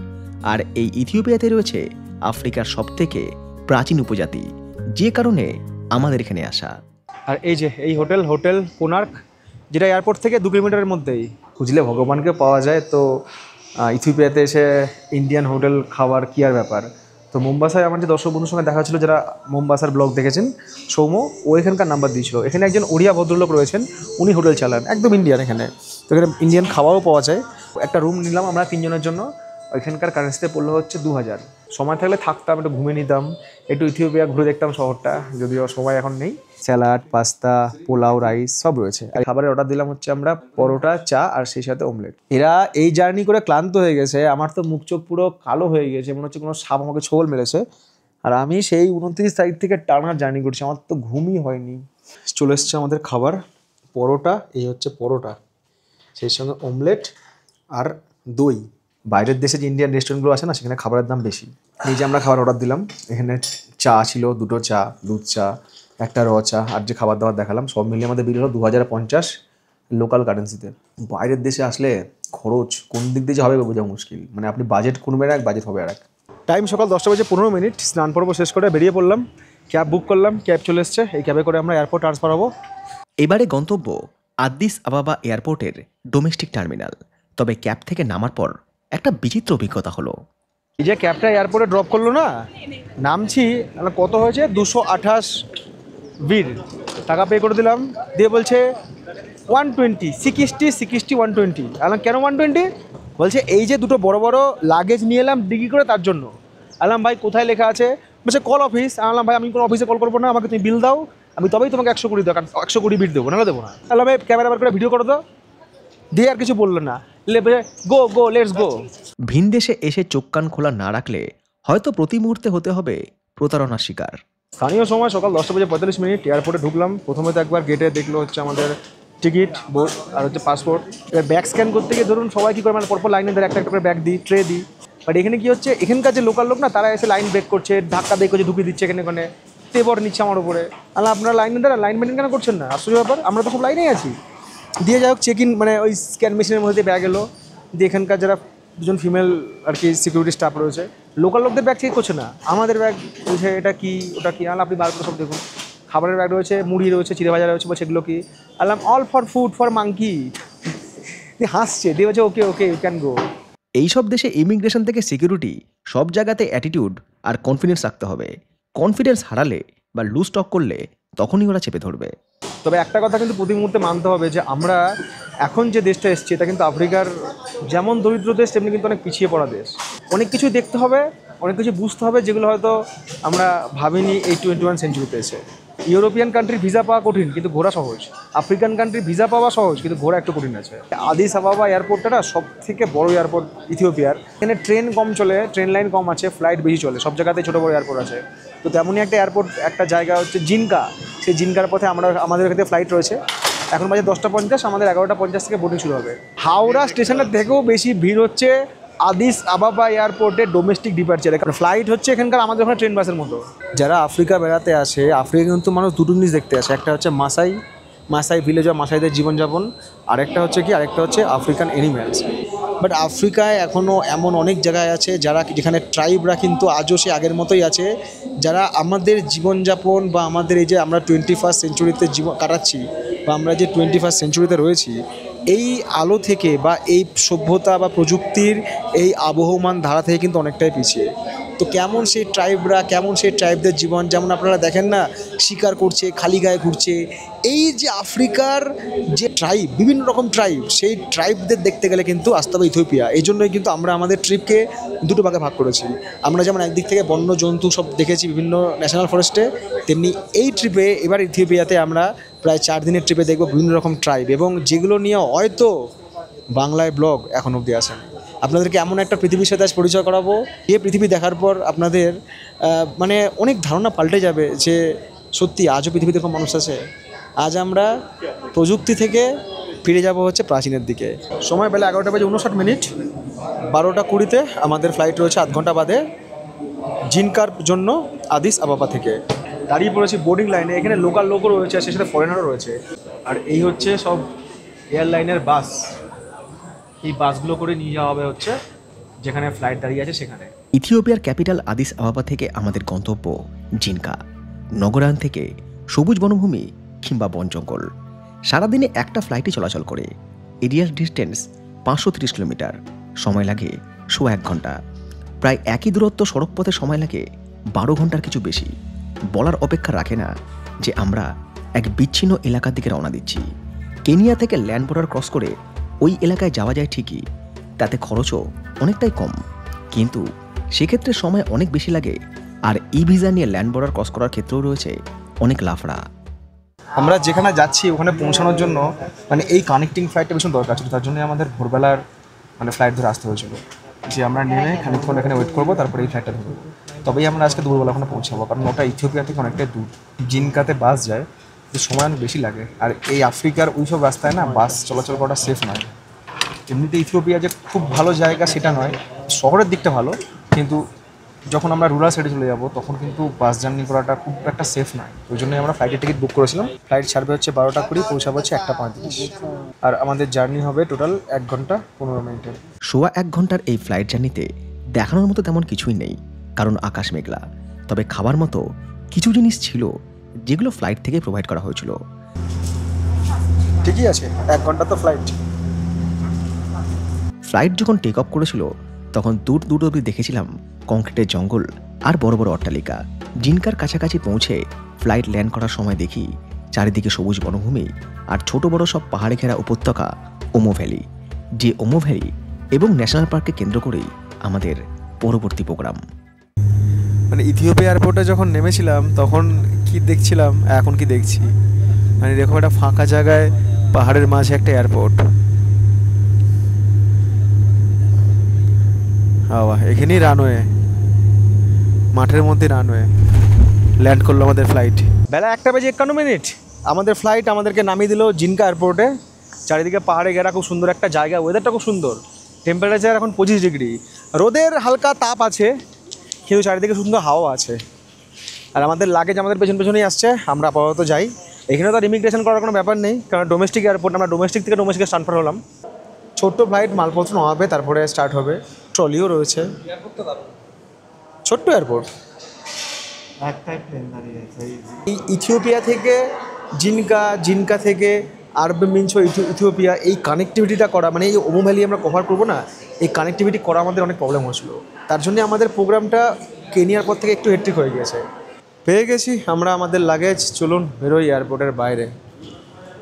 S2: আর এই ইথিওপিয়াতে রয়েছে আফ্রিকার সবথেকে প্রাচীন উপজাতি, যে কারণে আমাদের এখানে আসা।
S1: আর এই যে এই হোটেল কোনার্ক, যেটা এয়ারপোর্ট থেকে 2 কিলোমিটারের মধ্যেই। খুঁজলে ভগবানকে পাওয়া যায়। তো ইথিওপিয়াতে এসে ইন্ডিয়ান হোটেল খাওয়ার কী আর ব্যাপার। তো মুম্বাসায় আমার যে দর্শক বন্ধুর সঙ্গে দেখা ছিল, যারা মুম্বাসার ব্লগ দেখেছেন, সৌম্য, ও এখানকার নাম্বার দিয়েছিল। এখানে একজন ওড়িয়া ভদ্রলোক রয়েছেন, উনি হোটেল চালান, একদম ইন্ডিয়ান এখানে। তো এখানে ইন্ডিয়ান খাওয়াও পাওয়া যায়। একটা রুম নিলাম আমরা 3 জনের জন্য, ওইখানকার কারেন্সিতে পড়লো হচ্ছে 2000। সময় থাকলে থাকতাম, একটু ঘুমিয়ে নিতাম, একটু ইথিওপিয়া ঘুরে দেখতাম শহরটা, যদিও সময় এখন নেই। স্যালাড, পাস্তা, পোলাও, রাইস সব রয়েছে। আর খাবারের অর্ডার দিলাম হচ্ছে আমরা পরোটা, চা আর সেই সাথে অমলেট। এরা এই জার্নি করে ক্লান্ত হয়ে গেছে, আমার তো মুখ চোখ পুরো কালো হয়ে গেছে, মনে হচ্ছে কোনো সাপ আমাকে ছোবল মেরেছে। আর আমি সেই 29 তারিখ থেকে টানা জার্নি করছি, আমার তো ঘুমই হয়নি। চলে এসছে আমাদের খাবার, পরোটা, এই হচ্ছে পরোটা, সেই সঙ্গে অমলেট আর দই। বাইরের দেশে যে ইন্ডিয়ান রেস্টুরেন্টগুলো আছে না, সেখানে খাবারের দাম বেশি। এই যে আমরা খাবার অর্ডার দিলাম, এখানে চা ছিল, 2টো চা, দুধ চা, একটা র চা, আর যে খাবার দাবার দেখালাম সব মিলিয়ে আমাদের বিল হলো 2050 লোকাল কারেন্সিতে। বাইরের দেশে আসলে খরচ কোন দিক দিয়ে যে হবে বোঝা মুশকিল, মানে আপনি বাজেট করবেন এক, বাজেট হবে আর এক। টাইম সকাল 10:15, স্নান পর্ব শেষ করে বেরিয়ে পড়লাম, ক্যাব বুক করলাম, ক্যাব চলে এসছে, এই ক্যাবে করে আমরা এয়ারপোর্ট ট্রান্সফার হবো।
S2: এবারে গন্তব্য আদ্দিস আবাবা এয়ারপোর্টের ডোমেস্টিক টার্মিনাল। তবে ক্যাব থেকে নামার পর একটা বিচিত্র অভিজ্ঞতা হলো।
S1: এই যে ক্যাবটা এয়ারপোর্টে ড্রপ করলো না, নামছি, কত হয়েছে 228 বীর, টাকা পে করে দিলাম, দিয়ে বলছে 120, 60 120। আলাম কেন 120? বলছে এই যে দুটো বড় বড় লাগেজ নিয়ে এলাম ডিগি করে, তার জন্য। আলাম ভাই কোথায় লেখা আছে? বলছে কল অফিস। আলাম ভাই আমি কোনো অফিসে কল করবো না, আমাকে তুমি বিল দাও, আমি তবেই তোমাকে 120 দাও, 120 বিল দেবো, নাহলে দেবো না। আলাম ভাই ক্যামেরা বার করে ভিডিও করো তো, দিয়ে আর কিছু বললো না, গো লেটস গো।
S2: ভিন দেশে এসে চোখ কান খোলা না রাখলে হয়তো প্রতি মুহূর্তে হতে হবে প্রতারণার শিকার।
S1: স্থানীয় সময় সকাল 10:45 এয়ারপোর্টে ঢুকলাম। প্রথমে তো একবার গেটে দেখলো হচ্ছে আমাদের টিকিট, বোর্ড আর হচ্ছে পাসপোর্ট। এবার ব্যাগ স্ক্যান করতে গিয়ে ধরুন সবাই কী করে, মানে পরপর লাইনে ধরে একটা একটা করে ব্যাগ দিই, ট্রে দিই। বাট এখানে কী হচ্ছে, এখানকার যে লোকাল লোক না, তারা এসে লাইন ব্রেক করছে, ধাক্কা দিয়ে করছে, ঢুকিয়ে দিচ্ছে এখানে ওখানে, তেবর নিচ্ছে আমার উপরে। আপনারা লাইনে দাঁড়া, লাইন মেনটেন কেন করছেন না? আশ্চর্য ব্যাপার, আমরা তো সব লাইনেই আছি। দিয়ে যাই হোক চেক ইন, মানে ওই স্ক্যান মেশিনের মধ্যে ব্যাগ এলো, দিয়ে এখানকার যারা দুজন ফিমেল আর কি সিকিউরিটি স্টাফ রয়েছে, লোকাল লোকদের ব্যাগ চেক করছে না, আমাদের ব্যাগ বলছে এটা কি ওটা কি। আপনি বার করে সব দেখুন, খাবারের ব্যাগ রয়েছে, মুড়ি রয়েছে, চিড়ে ভাজা রয়েছে, বলছে এগুলো কি? All for food for monkey. হাসছে, দিয়ে বলছে ওকে ওকে ইউ ক্যান গো।
S2: এইসব দেশে ইমিগ্রেশন থেকে সিকিউরিটি সব জায়গাতে অ্যাটিটিউড আর কনফিডেন্স রাখতে হবে। কনফিডেন্স হারালে বা লুজ টক করলে তখনই ওরা চেপে ধরবে।
S1: তবে একটা কথা কিন্তু প্রতি মুহূর্তে মানতে হবে যে আমরা এখন যে দেশটা এসেছি, এটা কিন্তু আফ্রিকার যেমন দরিদ্র দেশ, তেমনি কিন্তু অনেক পিছিয়ে পড়া দেশ। অনেক কিছু দেখতে হবে, অনেক কিছু বুঝতে হবে, যেগুলো হয়তো আমরা ভাবিনি এই 21 সেঞ্চুরিতে এসে। ইউরোপিয়ান কান্ট্রির ভিসা পাওয়া কঠিন, কিন্তু ঘোরা সহজ। আফ্রিকান কান্ট্রির ভিসা পাওয়া সহজ, কিন্তু ঘোরা একটু কঠিন আছে। আদিস আবাবা এয়ারপোর্টটা না সব থেকে বড় এয়ারপোর্ট ইথিওপিয়ার। এখানে ট্রেন কম চলে, ট্রেন লাইন কম আছে, ফ্লাইট বেশি চলে, সব জায়গাতেই ছোটো বড় এয়ারপোর্ট আছে। তো তেমনই একটা এয়ারপোর্ট, একটা জায়গা হচ্ছে জিনকা। সেই জিনকার পথে আমাদের এখানে ফ্লাইট রয়েছে। এখন বাজে 10:50, আমাদের 11:50 থেকে বোর্ডিং শুরু হবে। হাওড়া স্টেশনের থেকেও বেশি ভিড় হচ্ছে আদিস আবাবা এয়ারপোর্টে ডোমেস্টিক ডিপার্চারে। কারণ ফ্লাইট হচ্ছে এখানকার আমাদের ওখানে ট্রেন বাসের মতো। যারা আফ্রিকা বেড়াতে আসে, আফ্রিকা কিন্তু মানুষ দুটো জিনিস দেখতে আসে, একটা হচ্ছে মাসাই ভিলেজ বা মাসাইদের জীবনযাপন, আরেকটা হচ্ছে আফ্রিকান অ্যানিম্যালস। বাট আফ্রিকায় এখনও এমন অনেক জায়গায় আছে যেখানে ট্রাইবরা কিন্তু আজও সে আগের মতোই আছে, যারা আমাদের জীবনযাপন বা আমাদের এই যে আমরা 21 সেঞ্চুরিতে জীবন কাটাচ্ছি, বা আমরা যে 21 সেঞ্চুরিতে রয়েছি, এই আলো থেকে বা এই সভ্যতা বা প্রযুক্তির এই আবহমান ধারা থেকে কিন্তু অনেকটাই পিছিয়ে। তো কেমন সেই ট্রাইবদের জীবন, যেমন আপনারা দেখেন না, শিকার করছে, খালি গায়ে ঘুরছে। এই যে আফ্রিকার যে ট্রাইব, বিভিন্ন রকম ট্রাইব, সেই ট্রাইবদের দেখতে গেলে কিন্তু আসতে হবে ইথিওপিয়া। এই জন্যই কিন্তু আমরা আমাদের ট্রিপকে দুটো ভাগে ভাগ করেছি। আমরা যেমন একদিক থেকে বন্য জন্তু সব দেখেছি বিভিন্ন ন্যাশনাল ফরেস্টে, তেমনি এই ট্রিপে এবার ইথিওপিয়াতে আমরা প্রায় 4 দিনের ট্রিপে দেখব বিভিন্ন রকম ট্রাইব, এবং যেগুলো নিয়ে হয়তো বাংলায় ব্লগ এখন অবধি আসেন। আপনাদেরকে এমন একটা পৃথিবীর সাথে আজ পরিচয় করাবো, যে পৃথিবী দেখার পর আপনাদের মানে অনেক ধারণা পাল্টে যাবে যে সত্যি আজও পৃথিবীতে কোনো মানুষ আছে। আজ আমরা প্রযুক্তি থেকে ফিরে যাব হচ্ছে প্রাচীনের দিকে। সময় বেলা 11:59, 12:20 আমাদের ফ্লাইট রয়েছে আধ ঘন্টা বাদে জিনকার জন্য আদিস আবাবা থেকে। দাঁড়িয়ে পড়েছি বোর্ডিং লাইনে, এখানে লোকাল লোকও রয়েছে, সেই সাথে ফরেনারও রয়েছে। আর এই হচ্ছে সব এয়ারলাইনের বাস, এই বাসগুলো করে নিয়ে যাওয়া হবে হচ্ছে যেখানে ফ্লাইট দাঁড়িয়ে আছে সেখানে।
S2: ইথিওপিয়ার ক্যাপিটাল আদিস আবাবা থেকে আমাদের গন্তব্য জিনকা। নগরায়ণ থেকে সবুজ বনভূমি কিংবা বন জঙ্গল, সারাদিনে একটা ফ্লাইটে চলাচল করে। এরিয়ার ডিস্টেন্স 530 কিলোমিটার, সময় লাগে 1.5 ঘন্টা। প্রায় একই দূরত্ব সড়কপথে সময় লাগে 12 ঘন্টার কিছু বেশি। বলার অপেক্ষা রাখে না যে আমরা এক বিচ্ছিন্ন এলাকার দিকে রওনা দিচ্ছি। কেনিয়া থেকে ল্যান্ড বর্ডার ক্রস করে ওই এলাকায় যাওয়া যায় ঠিকই, তাতে খরচও অনেকটাই কম। কিন্তু সেক্ষেত্রে সময় অনেক বেশি লাগে, আর ই ভিসা নিয়ে ল্যান্ড বর্ডার ক্রস করার ক্ষেত্রেও রয়েছে অনেক লাফড়া।
S1: আমরা যেখানে যাচ্ছি ওখানে পৌঁছানোর জন্য মানে এই কানেক্টিং ফ্লাইটটা ভীষণ দরকার ছিল, তার জন্য আমাদের ভোরবেলার মানে ফ্লাইট ধরে আসতে হয়েছিল যে আমরা নেমে খানিকক্ষণ এখানে ওয়েট করবো, তারপরে এই ফ্লাইটটা ধরবো, তবেই আমরা আজকে দুপুরবেলা ওখানে পৌঁছাবো, কারণ ওটা ইথিওপিয়া থেকে অনেকটাই দূর। জিনকাতে বাস যায়, তো সময় অনেক বেশি লাগে, আর এই আফ্রিকার ওই সব রাস্তায় না বাস চলাচল করাটা সেফ নয়। এমনিতে ইথিওপিয়া যে খুব ভালো জায়গা সেটা নয়, শহরের দিকটা ভালো, কিন্তু যখন আমরা রুরাল সাইডে চলে যাব তখন কিন্তু বাস জার্নি করাটা খুব একটা সেফ নয়। ওই জন্যই আমরা ফ্লাইটের টিকিট বুক করেছিলাম। ফ্লাইট ছাড়বে হচ্ছে 12টা 20, পৌঁছাবে হচ্ছে 1টা 35, আর আমাদের জার্নি হবে টোটাল 1 ঘন্টা 15 মিনিটের।
S2: সোয়া 1 ঘন্টার এই ফ্লাইট জার্নিতে দেখানোর মতো তেমন কিছুই নেই, কারণ আকাশ মেঘলা। তবে খাবার মতো কিছু জিনিস ছিল যেগুলো ফ্লাইট থেকে প্রোভাইড করা হয়েছিল।
S1: ঠিকই আছে, 1 ঘন্টা তো ফ্লাইট।
S2: ফ্লাইট যখন টেক অফ করেছিল তখন দূর দূর অবধি দেখেছিলাম কংক্রিটের জঙ্গল আর বড় বড় অট্টালিকা। জিনকার কাছাকাছি পৌঁছে ফ্লাইট ল্যান্ড করার সময় দেখি চারিদিকে সবুজ বনভূমি আর ছোট বড় সব পাহাড়ে ঘেরা উপত্যকা ওমো ভ্যালি। যে ওমো ভ্যালি এবং ন্যাশনাল পার্ককে কেন্দ্র করেই আমাদের পরবর্তী প্রোগ্রাম।
S1: মানে ইথিওপিয়া এয়ারপোর্টে যখন নেমেছিলাম তখন কি দেখছিলাম, এখন কি দেখছি, মানে দেখো একটা ফাঁকা জায়গায় পাহাড়ের মাঝে একটা এয়ারপোর্ট। এখানেই রানওয়ে, মাঠের মধ্যে রানওয়ে। ল্যান্ড করলো আমাদের ফ্লাইট বেলা 1:51। আমাদের ফ্লাইট আমাদেরকে নামিয়ে দিল জিনকা এয়ারপোর্টে। চারিদিকে পাহাড়ে ঘেরা খুব সুন্দর একটা জায়গা, ওয়েদারটা খুব সুন্দর। টেম্পারেচার এখন 25 ডিগ্রি, রোদের হালকা তাপ আছে, কিন্তু চারিদিকে সুন্দর হাওয়া আছে। আর আমাদের লাগেজ আমাদের পেছন পেছনেই আসছে, আমরা আপাতত যাই। এখানে তো আর ইমিগ্রেশন করার কোনো ব্যাপার নেই, কারণ ডোমেস্টিক এয়ারপোর্ট, আমরা ডোমেস্টিক থেকে ডোমেস্টিকে ট্রান্সফার হলাম। ছোট্ট ফ্লাইট, মালপত্র নামাবে তারপরে স্টার্ট হবে। ট্রলিও রয়েছে, ছোট্ট এয়ারপোর্ট।
S3: একটাই প্লেন দাঁড়িয়ে আছে
S1: এই ইথিওপিয়া থেকে জিনকা, জিনকা থেকে আরবে মিনছো ইথিওপিয়া, এই কানেক্টিভিটিটা করা, মানে এই ওমো ভ্যালি আমরা কভার করবো না, এই কানেক্টিভিটি করা আমাদের অনেক প্রবলেম হয়েছিল। তার জন্য আমাদের প্রোগ্রামটা কেনিয়ার পর থেকে একটু হেট্রিক হয়ে গিয়েছে। পেয়ে গেছি আমরা আমাদের লাগেজ, চলুন বেরোই এয়ারপোর্টের বাইরে।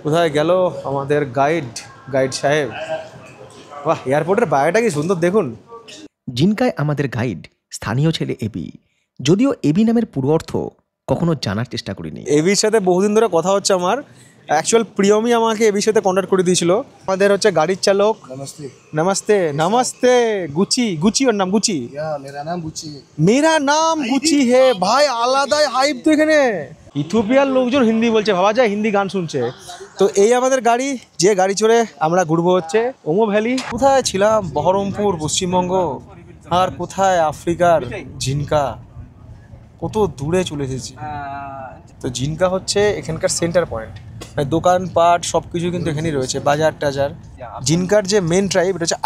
S1: কোথায় গেল আমাদের গাইড সাহেব? বাহ, এয়ারপোর্টের বাইরেটা কি সুন্দর দেখুন।
S2: জিনকায় আমাদের গাইড স্থানীয় ছেলে এবি। যদিও এবি নামের পুরো অর্থ কখনো জানার চেষ্টা করিনি।
S1: এবির সাথে বহুদিন ধরে কথা হচ্ছে আমার। অ্যাকচুয়াল প্রিয়মি আমাকে এবির সাথে কন্ট্যাক্ট করে দিয়েছিল। আমাদের হচ্ছে গাড়ির চালক। নমস্তে নমস্তে। গুচি ওর নাম গুচি। মেরা নাম গুচি হে ভাই, আলাদাই হাইপ তো এখানে। ইথিওপিয়ার লোকজন হিন্দি বলছে, ভাবা যায় হিন্দি গান শুনছে। তো এই আমাদের গাড়ি, যে গাড়ি চড়ে আমরা ঘুরবো হচ্ছে ওমো ভ্যালি। কোথায় ছিলাম? বহরমপুর, পশ্চিমবঙ্গ, আর কোথায় আফ্রিকার জিনকা। কত দূরে চলে এসেছি। তো জিনকা হচ্ছে এখানকার সেন্টার পয়েন্ট, দোকানপাট সব কিছু কিন্তু এখানেই রয়েছে, বাজার টাজার। জিনকার যে মেন ট্রাইব এটা হচ্ছে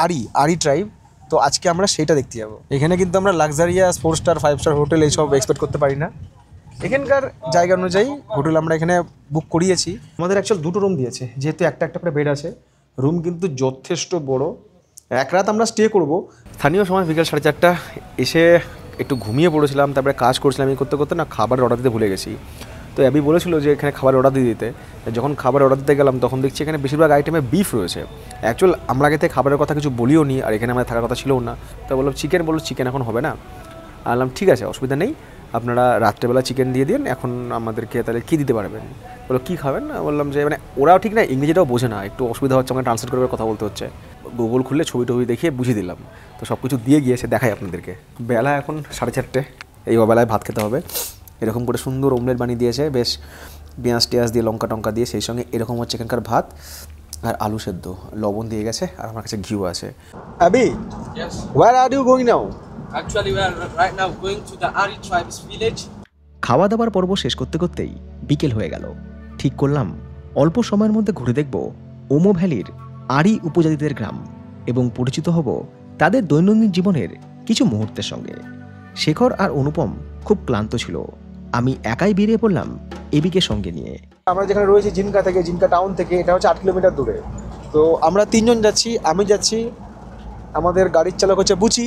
S1: আরি ট্রাইব। তো আজকে আমরা সেইটা দেখতে যাবো। এখানে কিন্তু আমরা লাক্সারিয়াস 4 স্টার 5 স্টার হোটেল এইসব এক্সপেক্ট করতে পারি না। এখানকার জায়গা অনুযায়ী হোটেল আমরা এখানে বুক করিয়েছি। আমাদের অ্যাকচুয়াল 2টো রুম দিয়েছে, যেহেতু একটা করে বেড আছে। রুম কিন্তু যথেষ্ট বড়। 1 রাত আমরা স্টে করবো। স্থানীয় সময় বিকেল 4:30 এসে একটু ঘুমিয়ে পড়েছিলাম, তারপরে কাজ করছিলাম। এই করতে করতে না খাবারের অর্ডার দিতে ভুলে গেছি। তো অ্যাবি বলেছিল যে এখানে খাবার অর্ডার দিয়ে দিতে। যখন খাবার অর্ডার দিতে গেলাম তখন দেখছি এখানে বেশিরভাগ আইটেমে বিফ রয়েছে। অ্যাকচুয়াল আমরা আগে থেকে খাবারের কথা কিছু বলিও নি, আর এখানে আমাদের থাকার কথা ছিলও না। তো বললাম চিকেন, বললো চিকেন এখন হবে না। বললাম ঠিক আছে, অসুবিধা নেই, আপনারা রাত্রেবেলা চিকেন দিয়ে দিন, এখন আমাদেরকে তাহলে কী দিতে পারবেন? বললো কী খাবেন? বললাম যে মানে ওরাও ঠিক না, ইংরেজিটাও বোঝে না, একটু অসুবিধা হচ্ছে, আমাকে ট্রান্সলেট করে কথা বলতে হচ্ছে। গুগল খুললে ছবি দেখিয়ে বুঝিয়ে দিলাম। তো সব কিছু দিয়ে গিয়েছে, দেখাই আপনাদেরকে। বেলা এখন 4:30, এই বেলায় ভাত খেতে হবে। এরকম করে সুন্দর অমলেট বানিয়ে দিয়েছে, বেশ পেঁয়াজ টেয়াজ দিয়ে, লঙ্কা টঙ্কা দিয়ে। সেই সঙ্গে এরকম হচ্ছে এখানকার ভাত আর আলু সেদ্ধ, লবণ দিয়ে গেছে, আর আমার কাছে ঘিও আছে। আবি, where are you going now?
S4: Actually, we are right now going to the Ari tribes village.
S2: খাওয়া দাওয়ার পর্ব শেষ করতে করতেই বিকেল হয়ে গেল। ঠিক করলাম অল্প সময়ের মধ্যে ঘুরে দেখব ওমো ভ্যালির আরি উপজাতিদের গ্রাম এবং পরিচিত হব তাদের দৈনন্দিন জীবনের কিছু মুহূর্তের সঙ্গে। শেখর আর অনুপম খুব ক্লান্ত ছিল। আমি একাই বেরিয়ে পড়লাম এবিকে সঙ্গে নিয়ে।
S1: আমরা যেখানে রয়েছি জিনকা থেকে, জিনকা টাউন থেকে এটা হচ্ছে 8 কিলোমিটার দূরে। তো আমরা 3 জন যাচ্ছি। আমি যাচ্ছি, আমাদের গাড়ির চালক হচ্ছে বুচি,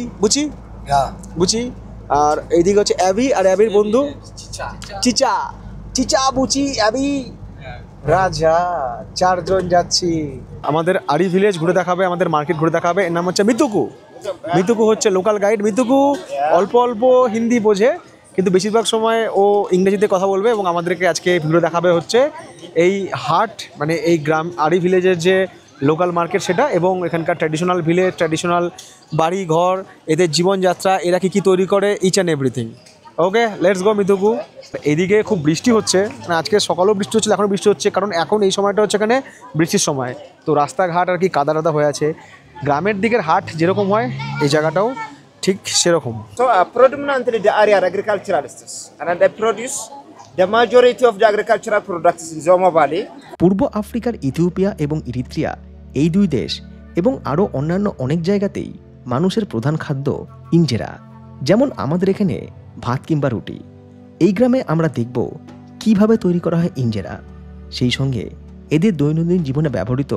S1: আর এইদিকে হচ্ছে অ্যাবি আর অ্যাবির বন্ধু চিচা বুচি অ্যাবি রাজা। 4 জন যাচ্ছি। আমাদের আরি ভিলেজ ঘুরে দেখাবে, আমাদের মার্কেট ঘুরে দেখাবে। এর নাম হচ্ছে মিতুকু। মিতুকু হচ্ছে লোকাল গাইড। মিতুকু অল্প অল্প হিন্দি বোঝে, কিন্তু বেশিরভাগ সময় ও ইংরেজিতে কথা বলবে এবং আমাদেরকে আজকে ভিডিও দেখাবে হচ্ছে এই হাট, মানে এই গ্রাম আরি ভিলেজের যে লোকাল মার্কেট সেটা, এবং এখানকার ট্র্যাডিশনাল ভিলেজ, ট্র্যাডিশনাল বাড়ি ঘর, এদের জীবনযাত্রা, এরা কী কী তৈরি করে, each and everything. Okay, let's go মিতুকু। এদিকে খুব বৃষ্টি হচ্ছে, মানে আজকে সকালেও বৃষ্টি হচ্ছিল, এখনও বৃষ্টি হচ্ছে, কারণ এখন এই সময়টা হচ্ছে এখানে বৃষ্টির সময়। তো রাস্তাঘাট আর কি কাদা টাদা হয়ে আছে। গ্রামের দিকের হাট যেরকম হয় এই জায়গাটাও ঠিক সেরকম।
S5: So predominantly the area are agriculturalists, and they produce the majority of the agricultural products in Zoma Valley.
S2: পূর্ব আফ্রিকার ইথিওপিয়া এবং ইরিত্রিয়া, এই দুই দেশ এবং আরও অন্যান্য অনেক জায়গাতেই মানুষের প্রধান খাদ্য ইঞ্জেরা। যেমন আমাদের এখানে ভাত কিংবা রুটি। এই গ্রামে আমরা দেখব কিভাবে তৈরি করা হয় ইঞ্জেরা। সেই সঙ্গে এদের দৈনন্দিন জীবনে ব্যবহৃত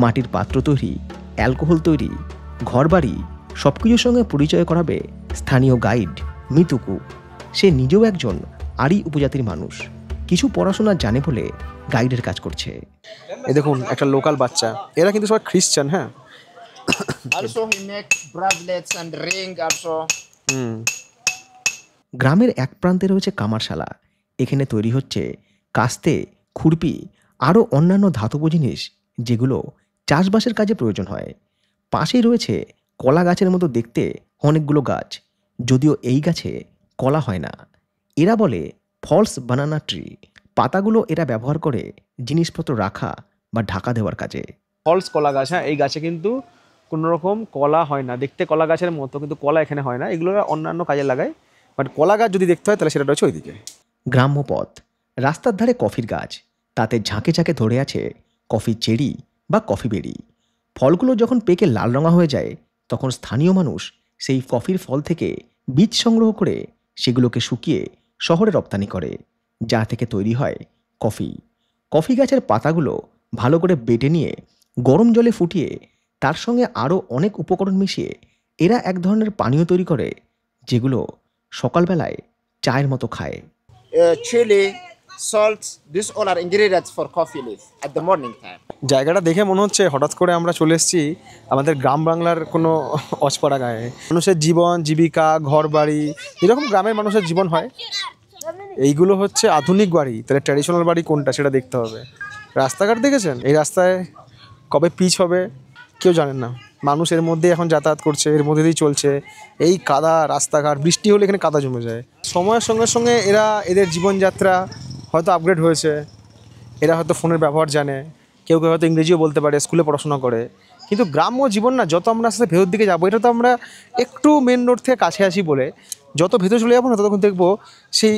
S2: মাটির পাত্র তৈরি, অ্যালকোহল তৈরি, ঘরবাড়ি সব কিছুর সঙ্গে পরিচয় করাবে স্থানীয় গাইড মিতুকু। সে নিজেও একজন আরি উপজাতির মানুষ, কিছু পড়াশোনা জানে বলে গাইডের কাজ করছে।
S1: এই দেখুন একটা লোকাল বাচ্চা, এরা কিন্তু সবাই খ্রিস্টান। হ্যাঁ,
S5: Also he make bracelets and ring also.
S2: গ্রামের এক প্রান্তে রয়েছে কামারশালা। এখানে তৈরি হচ্ছে কাস্তে, খুরপি, আরও অন্যান্য ধাতব জিনিস যেগুলো চাষবাসের কাজে প্রয়োজন হয়। পাশেই রয়েছে কলা গাছের মতো দেখতে অনেকগুলো গাছ, যদিও এই গাছে কলা হয় না। এরা বলে ফলস বানানা ট্রি। পাতাগুলো এরা ব্যবহার করে জিনিসপত্র রাখা বা ঢাকা দেওয়ার কাজে।
S1: ফলস কলা গাছ। হ্যাঁ, এই গাছে কিন্তু কোনো রকম কলা হয় না, দেখতে কলা গাছের মতো, কিন্তু কলা এখানে হয় না। এগুলো অন্যান্য কাজে লাগায়, বাট কলা গাছ যদি দেখতে হয় তাহলে সেটা রয়েছে ওইদিকে।
S2: গ্রাম্য পথ, রাস্তার ধারে কফির গাছ, তাতে ঝাঁকে ঝাঁকে ধরে আছে কফি চেরি বা কফি বেরি। ফলগুলো যখন পেকে লাল রঙা হয়ে যায় তখন স্থানীয় মানুষ সেই কফির ফল থেকে বীজ সংগ্রহ করে সেগুলোকে শুকিয়ে শহরে রপ্তানি করে, যা থেকে তৈরি হয় কফি। কফি গাছের পাতাগুলো ভালো করে বেটে নিয়ে গরম জলে ফুটিয়ে তার সঙ্গে আরও অনেক উপকরণ মিশিয়ে এরা এক ধরনের পানীয় তৈরি করে, যেগুলো সকালবেলায় চায়ের মতো খায়।
S5: Chili, salt, these all are ingredients for coffee leaf at the morning time.
S1: জায়গাটা দেখে মনে হচ্ছে হঠাৎ করে আমরা চলে এসেছি আমাদের গ্রাম বাংলার কোনো অজপাড়া গায়ে। মানুষের জীবন জীবিকা, ঘর বাড়ি, এরকম গ্রামের মানুষের জীবন হয়। এইগুলো হচ্ছে আধুনিক বাড়ি, তাহলে ট্র্যাডিশনাল বাড়ি কোনটা সেটা দেখতে হবে। রাস্তাঘাট দেখেছেন? এই রাস্তায় কবে পিচ হবে কেউ জানেন না। মানুষ এর মধ্যে এখন যাতায়াত করছে, এর মধ্যে দিয়েই চলছে। এই কাদা রাস্তাঘাট, বৃষ্টি হলে এখানে কাদা জমে যায়। সময়ের সঙ্গে সঙ্গে এদের জীবনযাত্রা হয়তো আপগ্রেড হয়েছে। এরা হয়তো ফোনের ব্যবহার জানে, কেউ কেউ হয়তো ইংরেজিও বলতে পারে, স্কুলে পড়াশোনা করে। কিন্তু গ্রাম্য জীবন না, যত আমরা আস্তে ভেতর দিকে যাবো, এটা তো আমরা একটু মেন রোড থেকে কাছে আসি বলে, যত ভেতরে চলে যাবো না ততক্ষণ দেখবো সেই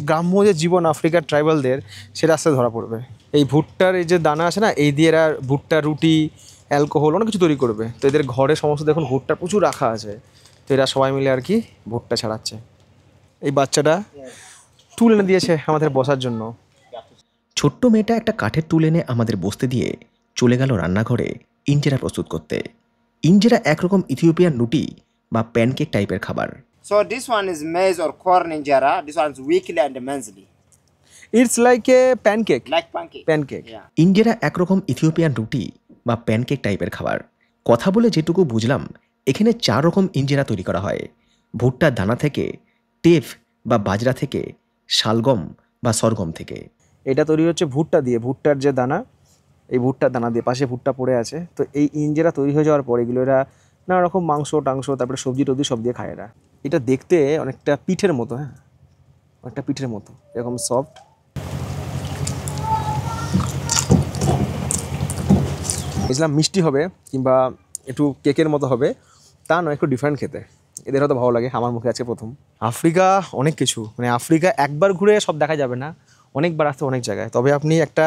S1: গ্রাম্য যে জীবন আফ্রিকার ট্রাইবালদের, সে রাস্তায় ধরা পড়বে। এই ভুট্টার এই যে দানা আছে না, এই দিয়ে এরা ভুট্টা, রুটি, অ্যালকোহল অনেক কিছু তৈরি করবে। তো এদের ঘরে সমস্ত দেখুন ভুট্টা প্রচুর রাখা আছে। তো এরা সবাই মিলে আর কি ভুট্টা ছাড়াচ্ছে। এই বাচ্চাটা টুল এনে দিয়েছে আমাদের বসার জন্য।
S2: ছোট্ট মেয়েটা একটা কাঠের টুল এনে আমাদের বসতে দিয়ে চলে গেল রান্নাঘরে ইঞ্জেরা প্রস্তুত করতে। ইঞ্জেরা একরকম ইথিওপিয়ান রুটি বা প্যানকেক টাইপের খাবার।
S5: So this one is maize or corn injera. This one is weekly and monthly,
S1: it's like a pancake.
S5: like pancake.
S1: Pancake.
S5: Yeah.
S2: ইঞ্জেরা একরকম ইথিওপিয়ান রুটি বা প্যানকেক টাইপের খাবার। কথা বলে যেটুকু বুঝলাম, এখানে 4 রকম ইঞ্জেরা তৈরি করা হয়: ভুট্টার দানা থেকে, টেফ বা বাজরা থেকে, শালগম বা সরগম থেকে।
S1: এটা তৈরি হচ্ছে ভুট্টা দিয়ে, ভুট্টার যে দানা, এই ভুট্টার দানা দিয়ে পাশে ভুট্টা পড়ে আছে। তো এই ইঞ্জেরা তৈরি হয়ে যাওয়ার পর এগুলো এরা নানা রকম মাংস টাংস, তারপরে সবজি টবজি সব দিয়ে খায় এরা। এটা দেখতে অনেকটা পিঠের মতো। হ্যাঁ, অনেকটা পিঠের মতো, এরকম সফট। বুঝলাম মিষ্টি হবে কিংবা একটু কেকের মতো হবে, তা নয়, একটু ডিফারেন্ট খেতে। এদের হয়তো ভালো লাগে, আমার মুখে আজকে প্রথম। আফ্রিকা অনেক কিছু, মানে আফ্রিকা একবার ঘুরে সব দেখা যাবে না, অনেকবার আসতে অনেক জায়গায়, তবে আপনি একটা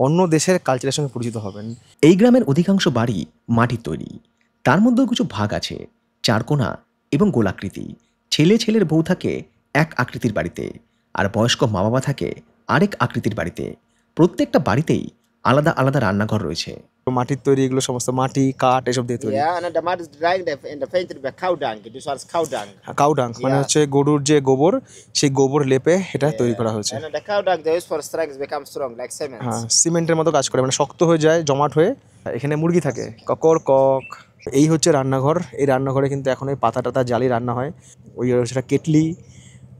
S1: অন্য দেশের কালচারের সঙ্গে পরিচিত হবেন।
S2: এই গ্রামের অধিকাংশ বাড়ি মাটির তৈরি, তার মধ্যেও কিছু ভাগ আছে চারকোনা এবং গোলাকৃতি। ছেলের বউ থাকে এক আকৃতির বাড়িতে, আর বয়স্ক মা বাবা থাকে আরেক আকৃতির বাড়িতে। প্রত্যেকটা বাড়িতেই আলাদা আলাদা রান্নাঘর রয়েছে।
S1: মাটির তৈরি, এগুলো সমস্ত মাটি কাঠ এসব দিয়ে তৈরি।
S5: Yeah, and the mud is dried in the painted by cow dung. This one's cow dung.
S1: Cow dung মানে হচ্ছে গরুর যে গোবর, সেই গোবর লেপে এটা তৈরি করা হয়েছে।
S5: And the cow dung they use for strength become strong like cement.
S1: হ্যাঁ, সিমেন্টের মতো কাজ করে, মানে শক্ত হয়ে যায়, জমাট হয়ে। এখানে মুরগি থাকে, ককর কক, এই হচ্ছে রান্নাঘর। এই রান্নাঘরে কিন্তু এখন ওই পাতা টাতা জ্বালিয়ে রান্না হয়। ওই সেটা কেটলি,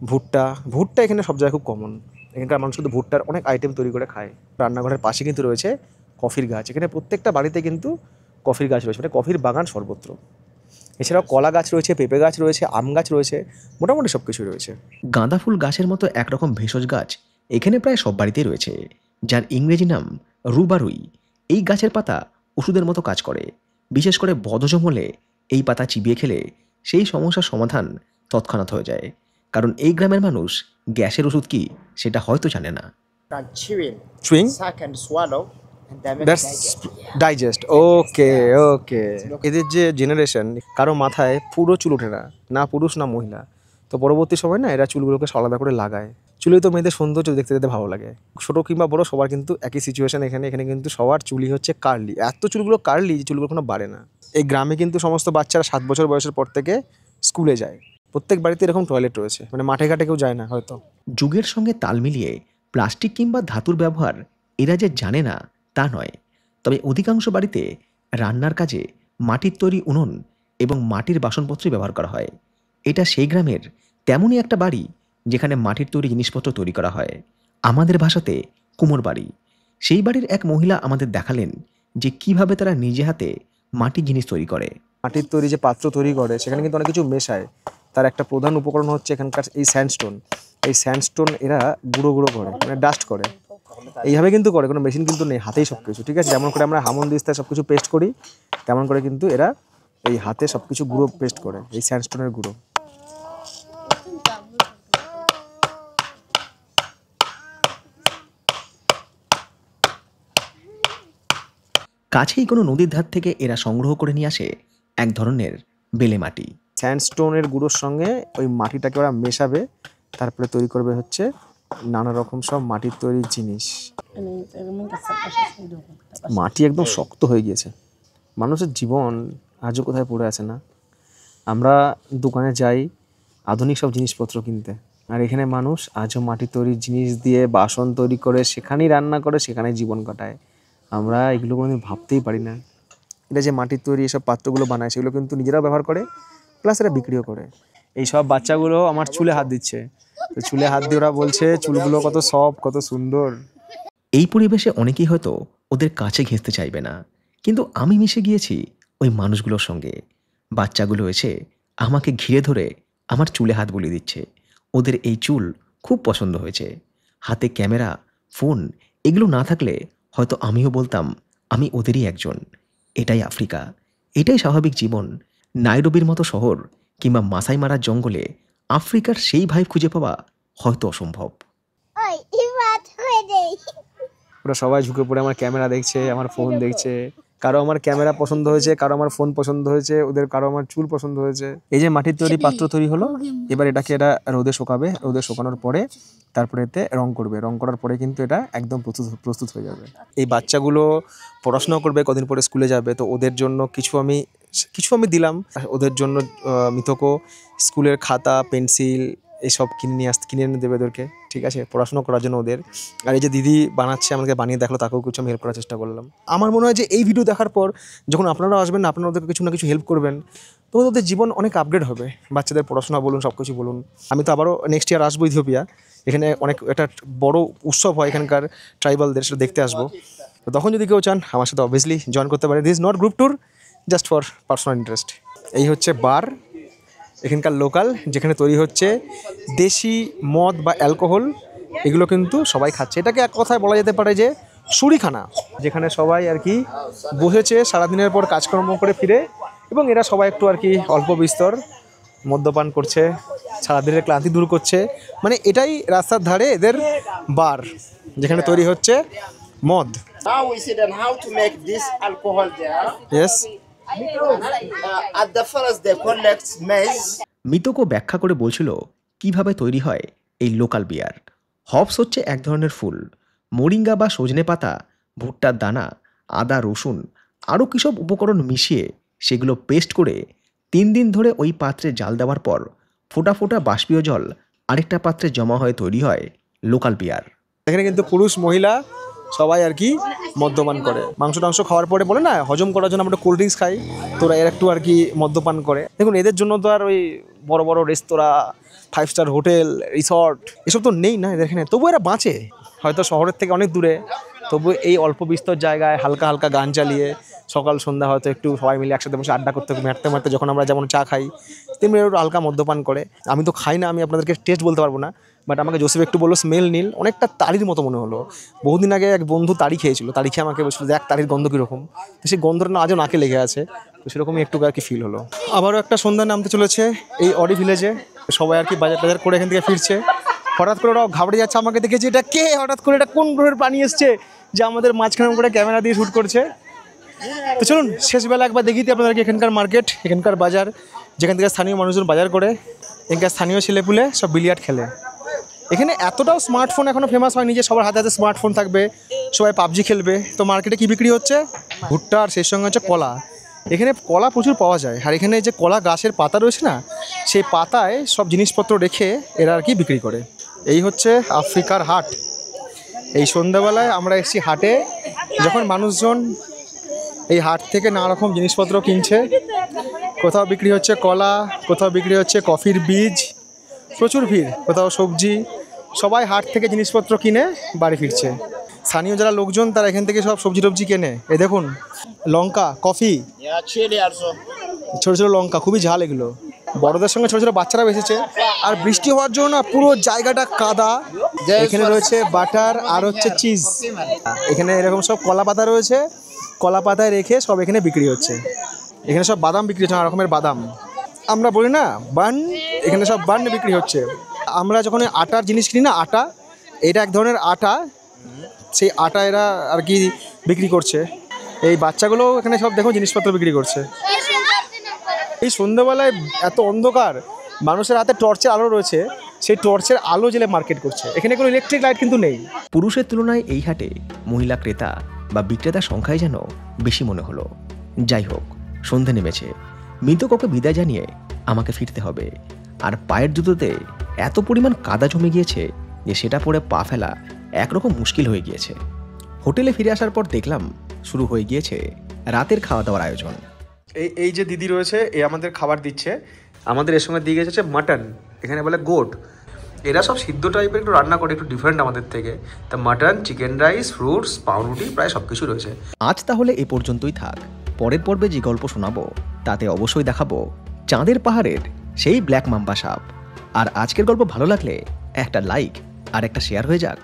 S1: ভুট্টা এখানে সব জায়গায় খুব কমন। এখানকার মানুষ কিন্তু ভুট্টার অনেক আইটেম তৈরি করে খায়। রান্নাঘরের পাশে কিন্তু রয়েছে কফির গাছ। এখানে প্রত্যেকটা বাড়িতে কিন্তু কফির গাছ রয়েছে, মানে কফির বাগান সর্বত্র। এছাড়াও কলা গাছ রয়েছে, পেঁপে গাছ রয়েছে, আম গাছ রয়েছে, মোটামুটি সব কিছুই রয়েছে।
S2: গাঁদা ফুল গাছের মতো একরকম ভেষজ গাছ এখানে প্রায় সব বাড়িতেই রয়েছে, যার ইংরেজি নাম রুবারুই। এই গাছের পাতা ওষুধের মতো কাজ করে। বিশেষ করে বদহজম হলে এই পাতা চিবিয়ে খেলে সেই সমস্যার সমাধান তৎক্ষণাৎ হয়ে যায়। কারণ এই গ্রামের মানুষ গ্যাসের ওষুধ কি সেটা হয়তো জানে না।
S5: Can chew it,
S1: Chewing?
S5: suck and swallow, and damage
S1: that's digest. Okay okay. এদের যে জেনারেশন, কারো মাথায় পুরো চুল ওঠে না, না পুরুষ না মহিলা। তো পরবর্তী সময় না এরা চুলগুলোকে আলাদা করে লাগায়। চুলে তো মেয়েদের সৌন্দর্য দেখতে দেখতে ভালো লাগে। ছোটো কিংবা বড়ো সবার কিন্তু একই সিচুয়েশন এখানে। এখানে কিন্তু সবার চুলই হচ্ছে কার্লি। এত চুলগুলো কার্লি যে চুলগুলো কোনো বাড়ে না। এই গ্রামে কিন্তু সমস্ত বাচ্চারা 7 বছর বয়সের পর থেকে স্কুলে যায়। প্রত্যেক বাড়িতে এরকম টয়লেট রয়েছে, মানে মাঠে ঘাটে কেউ যায় না হয়তো।
S2: যুগের সঙ্গে তাল মিলিয়ে প্লাস্টিক কিংবা ধাতুর ব্যবহার এরা যে জানে না তা নয়, তবে অধিকাংশ বাড়িতে রান্নার কাজে মাটির তৈরি উনুন এবং মাটির বাসনপত্রই ব্যবহার করা হয়। এটা সেই গ্রামের তেমনই একটা বাড়ি যেখানে মাটির তৈরি জিনিসপত্র তৈরি করা হয়, আমাদের ভাষাতে কুমোর বাড়ি। সেই বাড়ির এক মহিলা আমাদের দেখালেন যে কিভাবে তারা নিজে হাতে মাটির জিনিস তৈরি করে।
S1: মাটির তৈরি যে পাত্র তৈরি করে সেখানে কিন্তু অনেক কিছু মেশায়। তার একটা প্রধান উপকরণ হচ্ছে এখানকার এই স্যান্ডস্টোন। এই স্যান্ডস্টোন এরা গুঁড়ো গুঁড়ো করে, মানে ডাস্ট করে। এইভাবে কিন্তু করে, কোনো মেশিন কিন্তু নেই, হাতেই সব কিছু। ঠিক আছে, যেমন করে আমরা হামনদিস্তায় সব কিছু পেস্ট করি, তেমন করে কিন্তু এরা এই হাতে সব কিছু গুঁড়ো পেস্ট করে, এই স্যান্ডস্টোনের গুঁড়ো।
S2: কাছেই কোনো নদীর ধার থেকে এরা সংগ্রহ করে নিয়ে আসে এক ধরনের বেলে মাটি।
S1: স্যান্ডস্টোনের গুঁড়োর সঙ্গে ওই মাটিটাকে ওরা মেশাবে, তারপরে তৈরি করবে হচ্ছে নানা রকম সব মাটির তৈরি জিনিস। মাটি একদম শক্ত হয়ে গিয়েছে। মানুষের জীবন আজও কোথায় পড়ে আছে না? আমরা দোকানে যাই আধুনিক সব জিনিসপত্র কিনতে, আর এখানে মানুষ আজও মাটির তৈরি জিনিস দিয়ে বাসন তৈরি করে সেখানেই রান্না করে, সেখানেই জীবন কাটায়। আমরা এগুলো কোনোদিন ভাবতেই পারি না। এটা যে মাটির তৈরি এসব পাত্রগুলো বানায় সেগুলো কিন্তু নিজেরাও ব্যবহার করে, প্লাস এরা বিক্রিও করে। এই সব বাচ্চাগুলো আমার চুলে হাত দিচ্ছে, তো চুলে হাত দিয়ে ওরা বলছে চুলগুলো কত সফট, কত সুন্দর।
S2: এই পরিবেশে অনেকেই হয়তো ওদের কাছে ঘেঁচতে চাইবে না, কিন্তু আমি মিশে গিয়েছি ওই মানুষগুলোর সঙ্গে। বাচ্চাগুলো এসে আমাকে ঘিরে ধরে আমার চুলে হাত বুলিয়ে দিচ্ছে। ওদের এই চুল খুব পছন্দ হয়েছে। হাতে ক্যামেরা, ফোন এগুলো না থাকলে হয়তো আমিও বলতাম আমি ওদেরই একজন। এটাই আফ্রিকা, এটাই স্বাভাবিক জীবন। নাইরোবির মতো শহর কিংবা মাসাই মারার জঙ্গলে আফ্রিকার সেই ভাইব খুঁজে পাওয়া হয়তো অসম্ভব।
S1: ওরা সবাই ঝুঁকে পড়ে আমার ক্যামেরা দেখছে, আমার ফোন দেখছে। কারো আমার ক্যামেরা পছন্দ হয়েছে, কারো আমার ফোন পছন্দ হয়েছে, ওদের কারো আমার চুল পছন্দ হয়েছে। এই যে মাটির তৈরি পাত্র তৈরি হলো, এবার এটাকে এরা রোদে শুকাবে। রোদে শুকানোর পরে তারপরে এতে রং করবে। রং করার পরে কিন্তু এটা একদম প্রস্তুত হয়ে যাবে। এই বাচ্চাগুলো পড়াশোনা করবে, কদিন পরে স্কুলে যাবে, তো ওদের জন্য কিছু আমি দিলাম। ওদের জন্য মিতকো স্কুলের খাতা, পেন্সিল এইসব কিনে এনে দেবে ওদেরকে। ঠিক আছে, পড়াশোনা করার জন্য ওদের। আর এই যে দিদি বানাচ্ছে, আমাকে বানিয়ে দেখলো, তাকেও কিছু আমি হেল্প করার চেষ্টা করলাম। আমার মনে হয় যে এই ভিডিও দেখার পর যখন আপনারাও আসবেন, আপনারা ওদেরকে কিছু না কিছু হেল্প করবেন, তো ওদের জীবন অনেক আপগ্রেড হবে। বাচ্চাদের পড়াশোনা বলুন, সব কিছু বলুন। আমি তো আবারও নেক্সট ইয়ার আসবো ইথিওপিয়া। এখানে অনেক একটা বড় উৎসব হয় এখানকার ট্রাইবালদের, সেটা দেখতে আসবো। তো তখন যদি কেউ চান আমার সাথে অবভিয়াসলি জয়েন করতে পারে। This is not group tour, just for personal interest. এই হচ্ছে বার, এখানকার লোকাল, যেখানে তৈরি হচ্ছে দেশি মদ বা অ্যালকোহল। এগুলো কিন্তু সবাই খাচ্ছে। এটাকে এক কথায় বলা যেতে পারে যে শুঁড়িখানা, যেখানে সবাই আর কি বসেছে সারাদিনের পর কাজকর্ম করে ফিরে, এবং এরা সবাই একটু আর কি অল্প বিস্তর মদ্যপান করছে, সারাদিনের ক্লান্তি দূর করছে। মানে এটাই রাস্তার ধারে এদের বার, যেখানে তৈরি হচ্ছে মদ।
S5: Now we see then how to make this alcohol there.
S1: Yes,
S5: At the first they collect maize.
S2: মিতকো ব্যাখ্যা করে বলছিল কিভাবে তৈরি হয় এই লোকাল বিয়ার। হপস হচ্ছে এক ধরনের ফুল। মোরিঙ্গা বা সজনে পাতা, ভুট্টার দানা, আদা, রসুন আরও কিসব উপকরণ মিশিয়ে সেগুলো পেস্ট করে 3 দিন ধরে ওই পাত্রে জাল দেওয়ার পর ফোঁটা ফোঁটা বাষ্পীয় জল আরেকটা পাত্রে জমা হয়ে তৈরি হয় লোকাল বিয়ার।
S1: এখানে কিন্তু পুরুষ মহিলা সবাই আর কি মদ্যপান করে। মাংস টাংস খাওয়ার পরে বলে না হজম করার জন্য আমরা কোল্ড ড্রিঙ্কস খাই, তোরা এর একটু আর কি মদ্যপান করে। দেখুন এদের জন্য তো আর ওই বড় বড় রেস্তোরাঁ, 5 স্টার হোটেল, রিসর্ট এসব তো নেই না এদের এখানে, তবু এরা বাঁচে। হয়তো শহরের থেকে অনেক দূরে, তবু এই অল্প বিস্তর জায়গায় হালকা হালকা গান চালিয়ে সকাল সন্ধ্যা হয়তো একটু সবাই মিলে একসাথে বসে আড্ডা করতে মারতে মারতে যখন আমরা যেমন চা খাই তেমনি একটু হালকা মদ্যপান করে। আমি তো খাই না, আমি আপনাদেরকে টেস্ট বলতে পারবো না, বাট আমাকে জোসেফ একটু বললো স্মেল নীল, অনেকটা তারির মতো মনে হলো। বহুদিন আগে এক বন্ধু তারি খেয়েছিল, তারি খেয়ে আমাকে বলছিল দেখ তারির গন্ধ কীরকম, তো সেই গন্ধটা না আজও নাকে লেগে আছে, তো সেরকমই একটু আর কি ফিল হলো। আবারও একটা সন্ধ্যা নামতে চলেছে এই অডি ভিলেজে, সবাই আর কি বাজার টাজার করে এখান থেকে ফিরছে। হঠাৎ করে ওরাও ঘাবড়ে যাচ্ছে আমাকে দেখে যে এটা কে, হঠাৎ করে এটা কোন গ্রহের প্রাণী এসছে যে আমাদের মাঝখানে করে ক্যামেরা দিয়ে শ্যুট করছে। তো চলুন শেষবেলা একবার দেখিতে আপনাদেরকে এখানকার মার্কেট, এখানকার বাজার, যেখান থেকে স্থানীয় মানুষজন বাজার করে, এখানকার স্থানীয় ছেলেপুলে সব বিলিয়ার্ড খেলে। এখানে এতটাও স্মার্টফোন এখনও ফেমাস হয়নি যে সবার হাতে হাতে স্মার্টফোন থাকবে, সবাই পাবজি খেলবে। তো মার্কেটে কী বিক্রি হচ্ছে? ভুট্টা, আর সেই সঙ্গে হচ্ছে কলা। এখানে কলা প্রচুর পাওয়া যায়, আর এখানে যে কলা গাছের পাতা রয়েছে না, সেই পাতায় সব জিনিসপত্র রেখে এরা আর কি বিক্রি করে। এই হচ্ছে আফ্রিকার হাট। এই সন্ধ্যাবেলায় আমরা এসেছি হাটে, যখন মানুষজন এই হাট থেকে নানা রকম জিনিসপত্র কিনছে। কোথাও বিক্রি হচ্ছে কলা, কোথাও বিক্রি হচ্ছে কফির বীজ, প্রচুর ভিড়, কোথাও সবজি। সবাই হাট থেকে জিনিসপত্র কিনে বাড়ি ফিরছে। স্থানীয় যারা লোকজন তারা এখান থেকে সব সবজি টবজি কেনে। এই দেখুন লঙ্কা, কফি, ছোটো ছোটো লঙ্কা, খুবই ঝাল এগুলো। বড়দের সঙ্গে ছোটো ছোটো বাচ্চারা এসেছে। আর বৃষ্টি হওয়ার জন্য না পুরো জায়গাটা কাদা। এখানে রয়েছে বাটার আর হচ্ছে চিজ। এখানে এরকম সব কলা পাতা রয়েছে, কলা পাতায় রেখে সব এখানে বিক্রি হচ্ছে। এখানে সব বাদাম বিক্রি হচ্ছে, নানা রকমের বাদাম। আমরা বলি না বান, এখানে সব বান বিক্রি হচ্ছে। আমরা যখন আটার জিনিস কিনি না, আটা, এটা এক ধরনের আটা, সেই আটা এরা আর কি বিক্রি করছে। এই বাচ্চাগুলো এখানে সব দেখো জিনিসপত্র বিক্রি করছে। এই সন্ধ্যাবেলায় এত অন্ধকার, মানুষের হাতে টর্চের আলো রয়েছে, সেই টর্চের আলো জেলে মার্কেট করছে। এখানে কোনো ইলেকট্রিক লাইট কিন্তু নেই।
S2: পুরুষের তুলনায় এই হাটে মহিলা ক্রেতা বা বিক্রেতার সংখ্যাই যেন বেশি মনে হলো। যাই হোক, সন্ধে নেমেছে, মৃতককে বিদায় জানিয়ে আমাকে ফিরতে হবে। আর পায়ের জুতোতে এত পরিমাণ কাদা জমে গিয়েছে যে সেটা পরে পা ফেলা একরকম মুশকিল হয়ে গিয়েছে। হোটেলে ফিরে আসার পর দেখলাম শুরু হয়ে গিয়েছে রাতের খাওয়া দাওয়ার আয়োজন।
S1: এই যে দিদি রয়েছে, এ আমাদের খাবার দিচ্ছে। আমাদের এর সঙ্গে দিয়ে গেছে মাটন, এখানে বলে গোট। এরা সব সিদ্ধ টাইপের একটু রান্না করে, একটু ডিফারেন্ট আমাদের থেকে। তা মাটন, চিকেন রাইস, ফ্রুটস, পাউরুটি, প্রায় সব কিছু রয়েছে।
S2: আজ তাহলে এ পর্যন্তই থাক। পরের পর্বে যে গল্প শোনাবো তাতে অবশ্যই দেখাবো চাঁদের পাহাড়ের সেই ব্ল্যাক মাম্বা সাপ। আর আজকের গল্প ভালো লাগলে একটা লাইক আর একটা শেয়ার হয়ে যাক।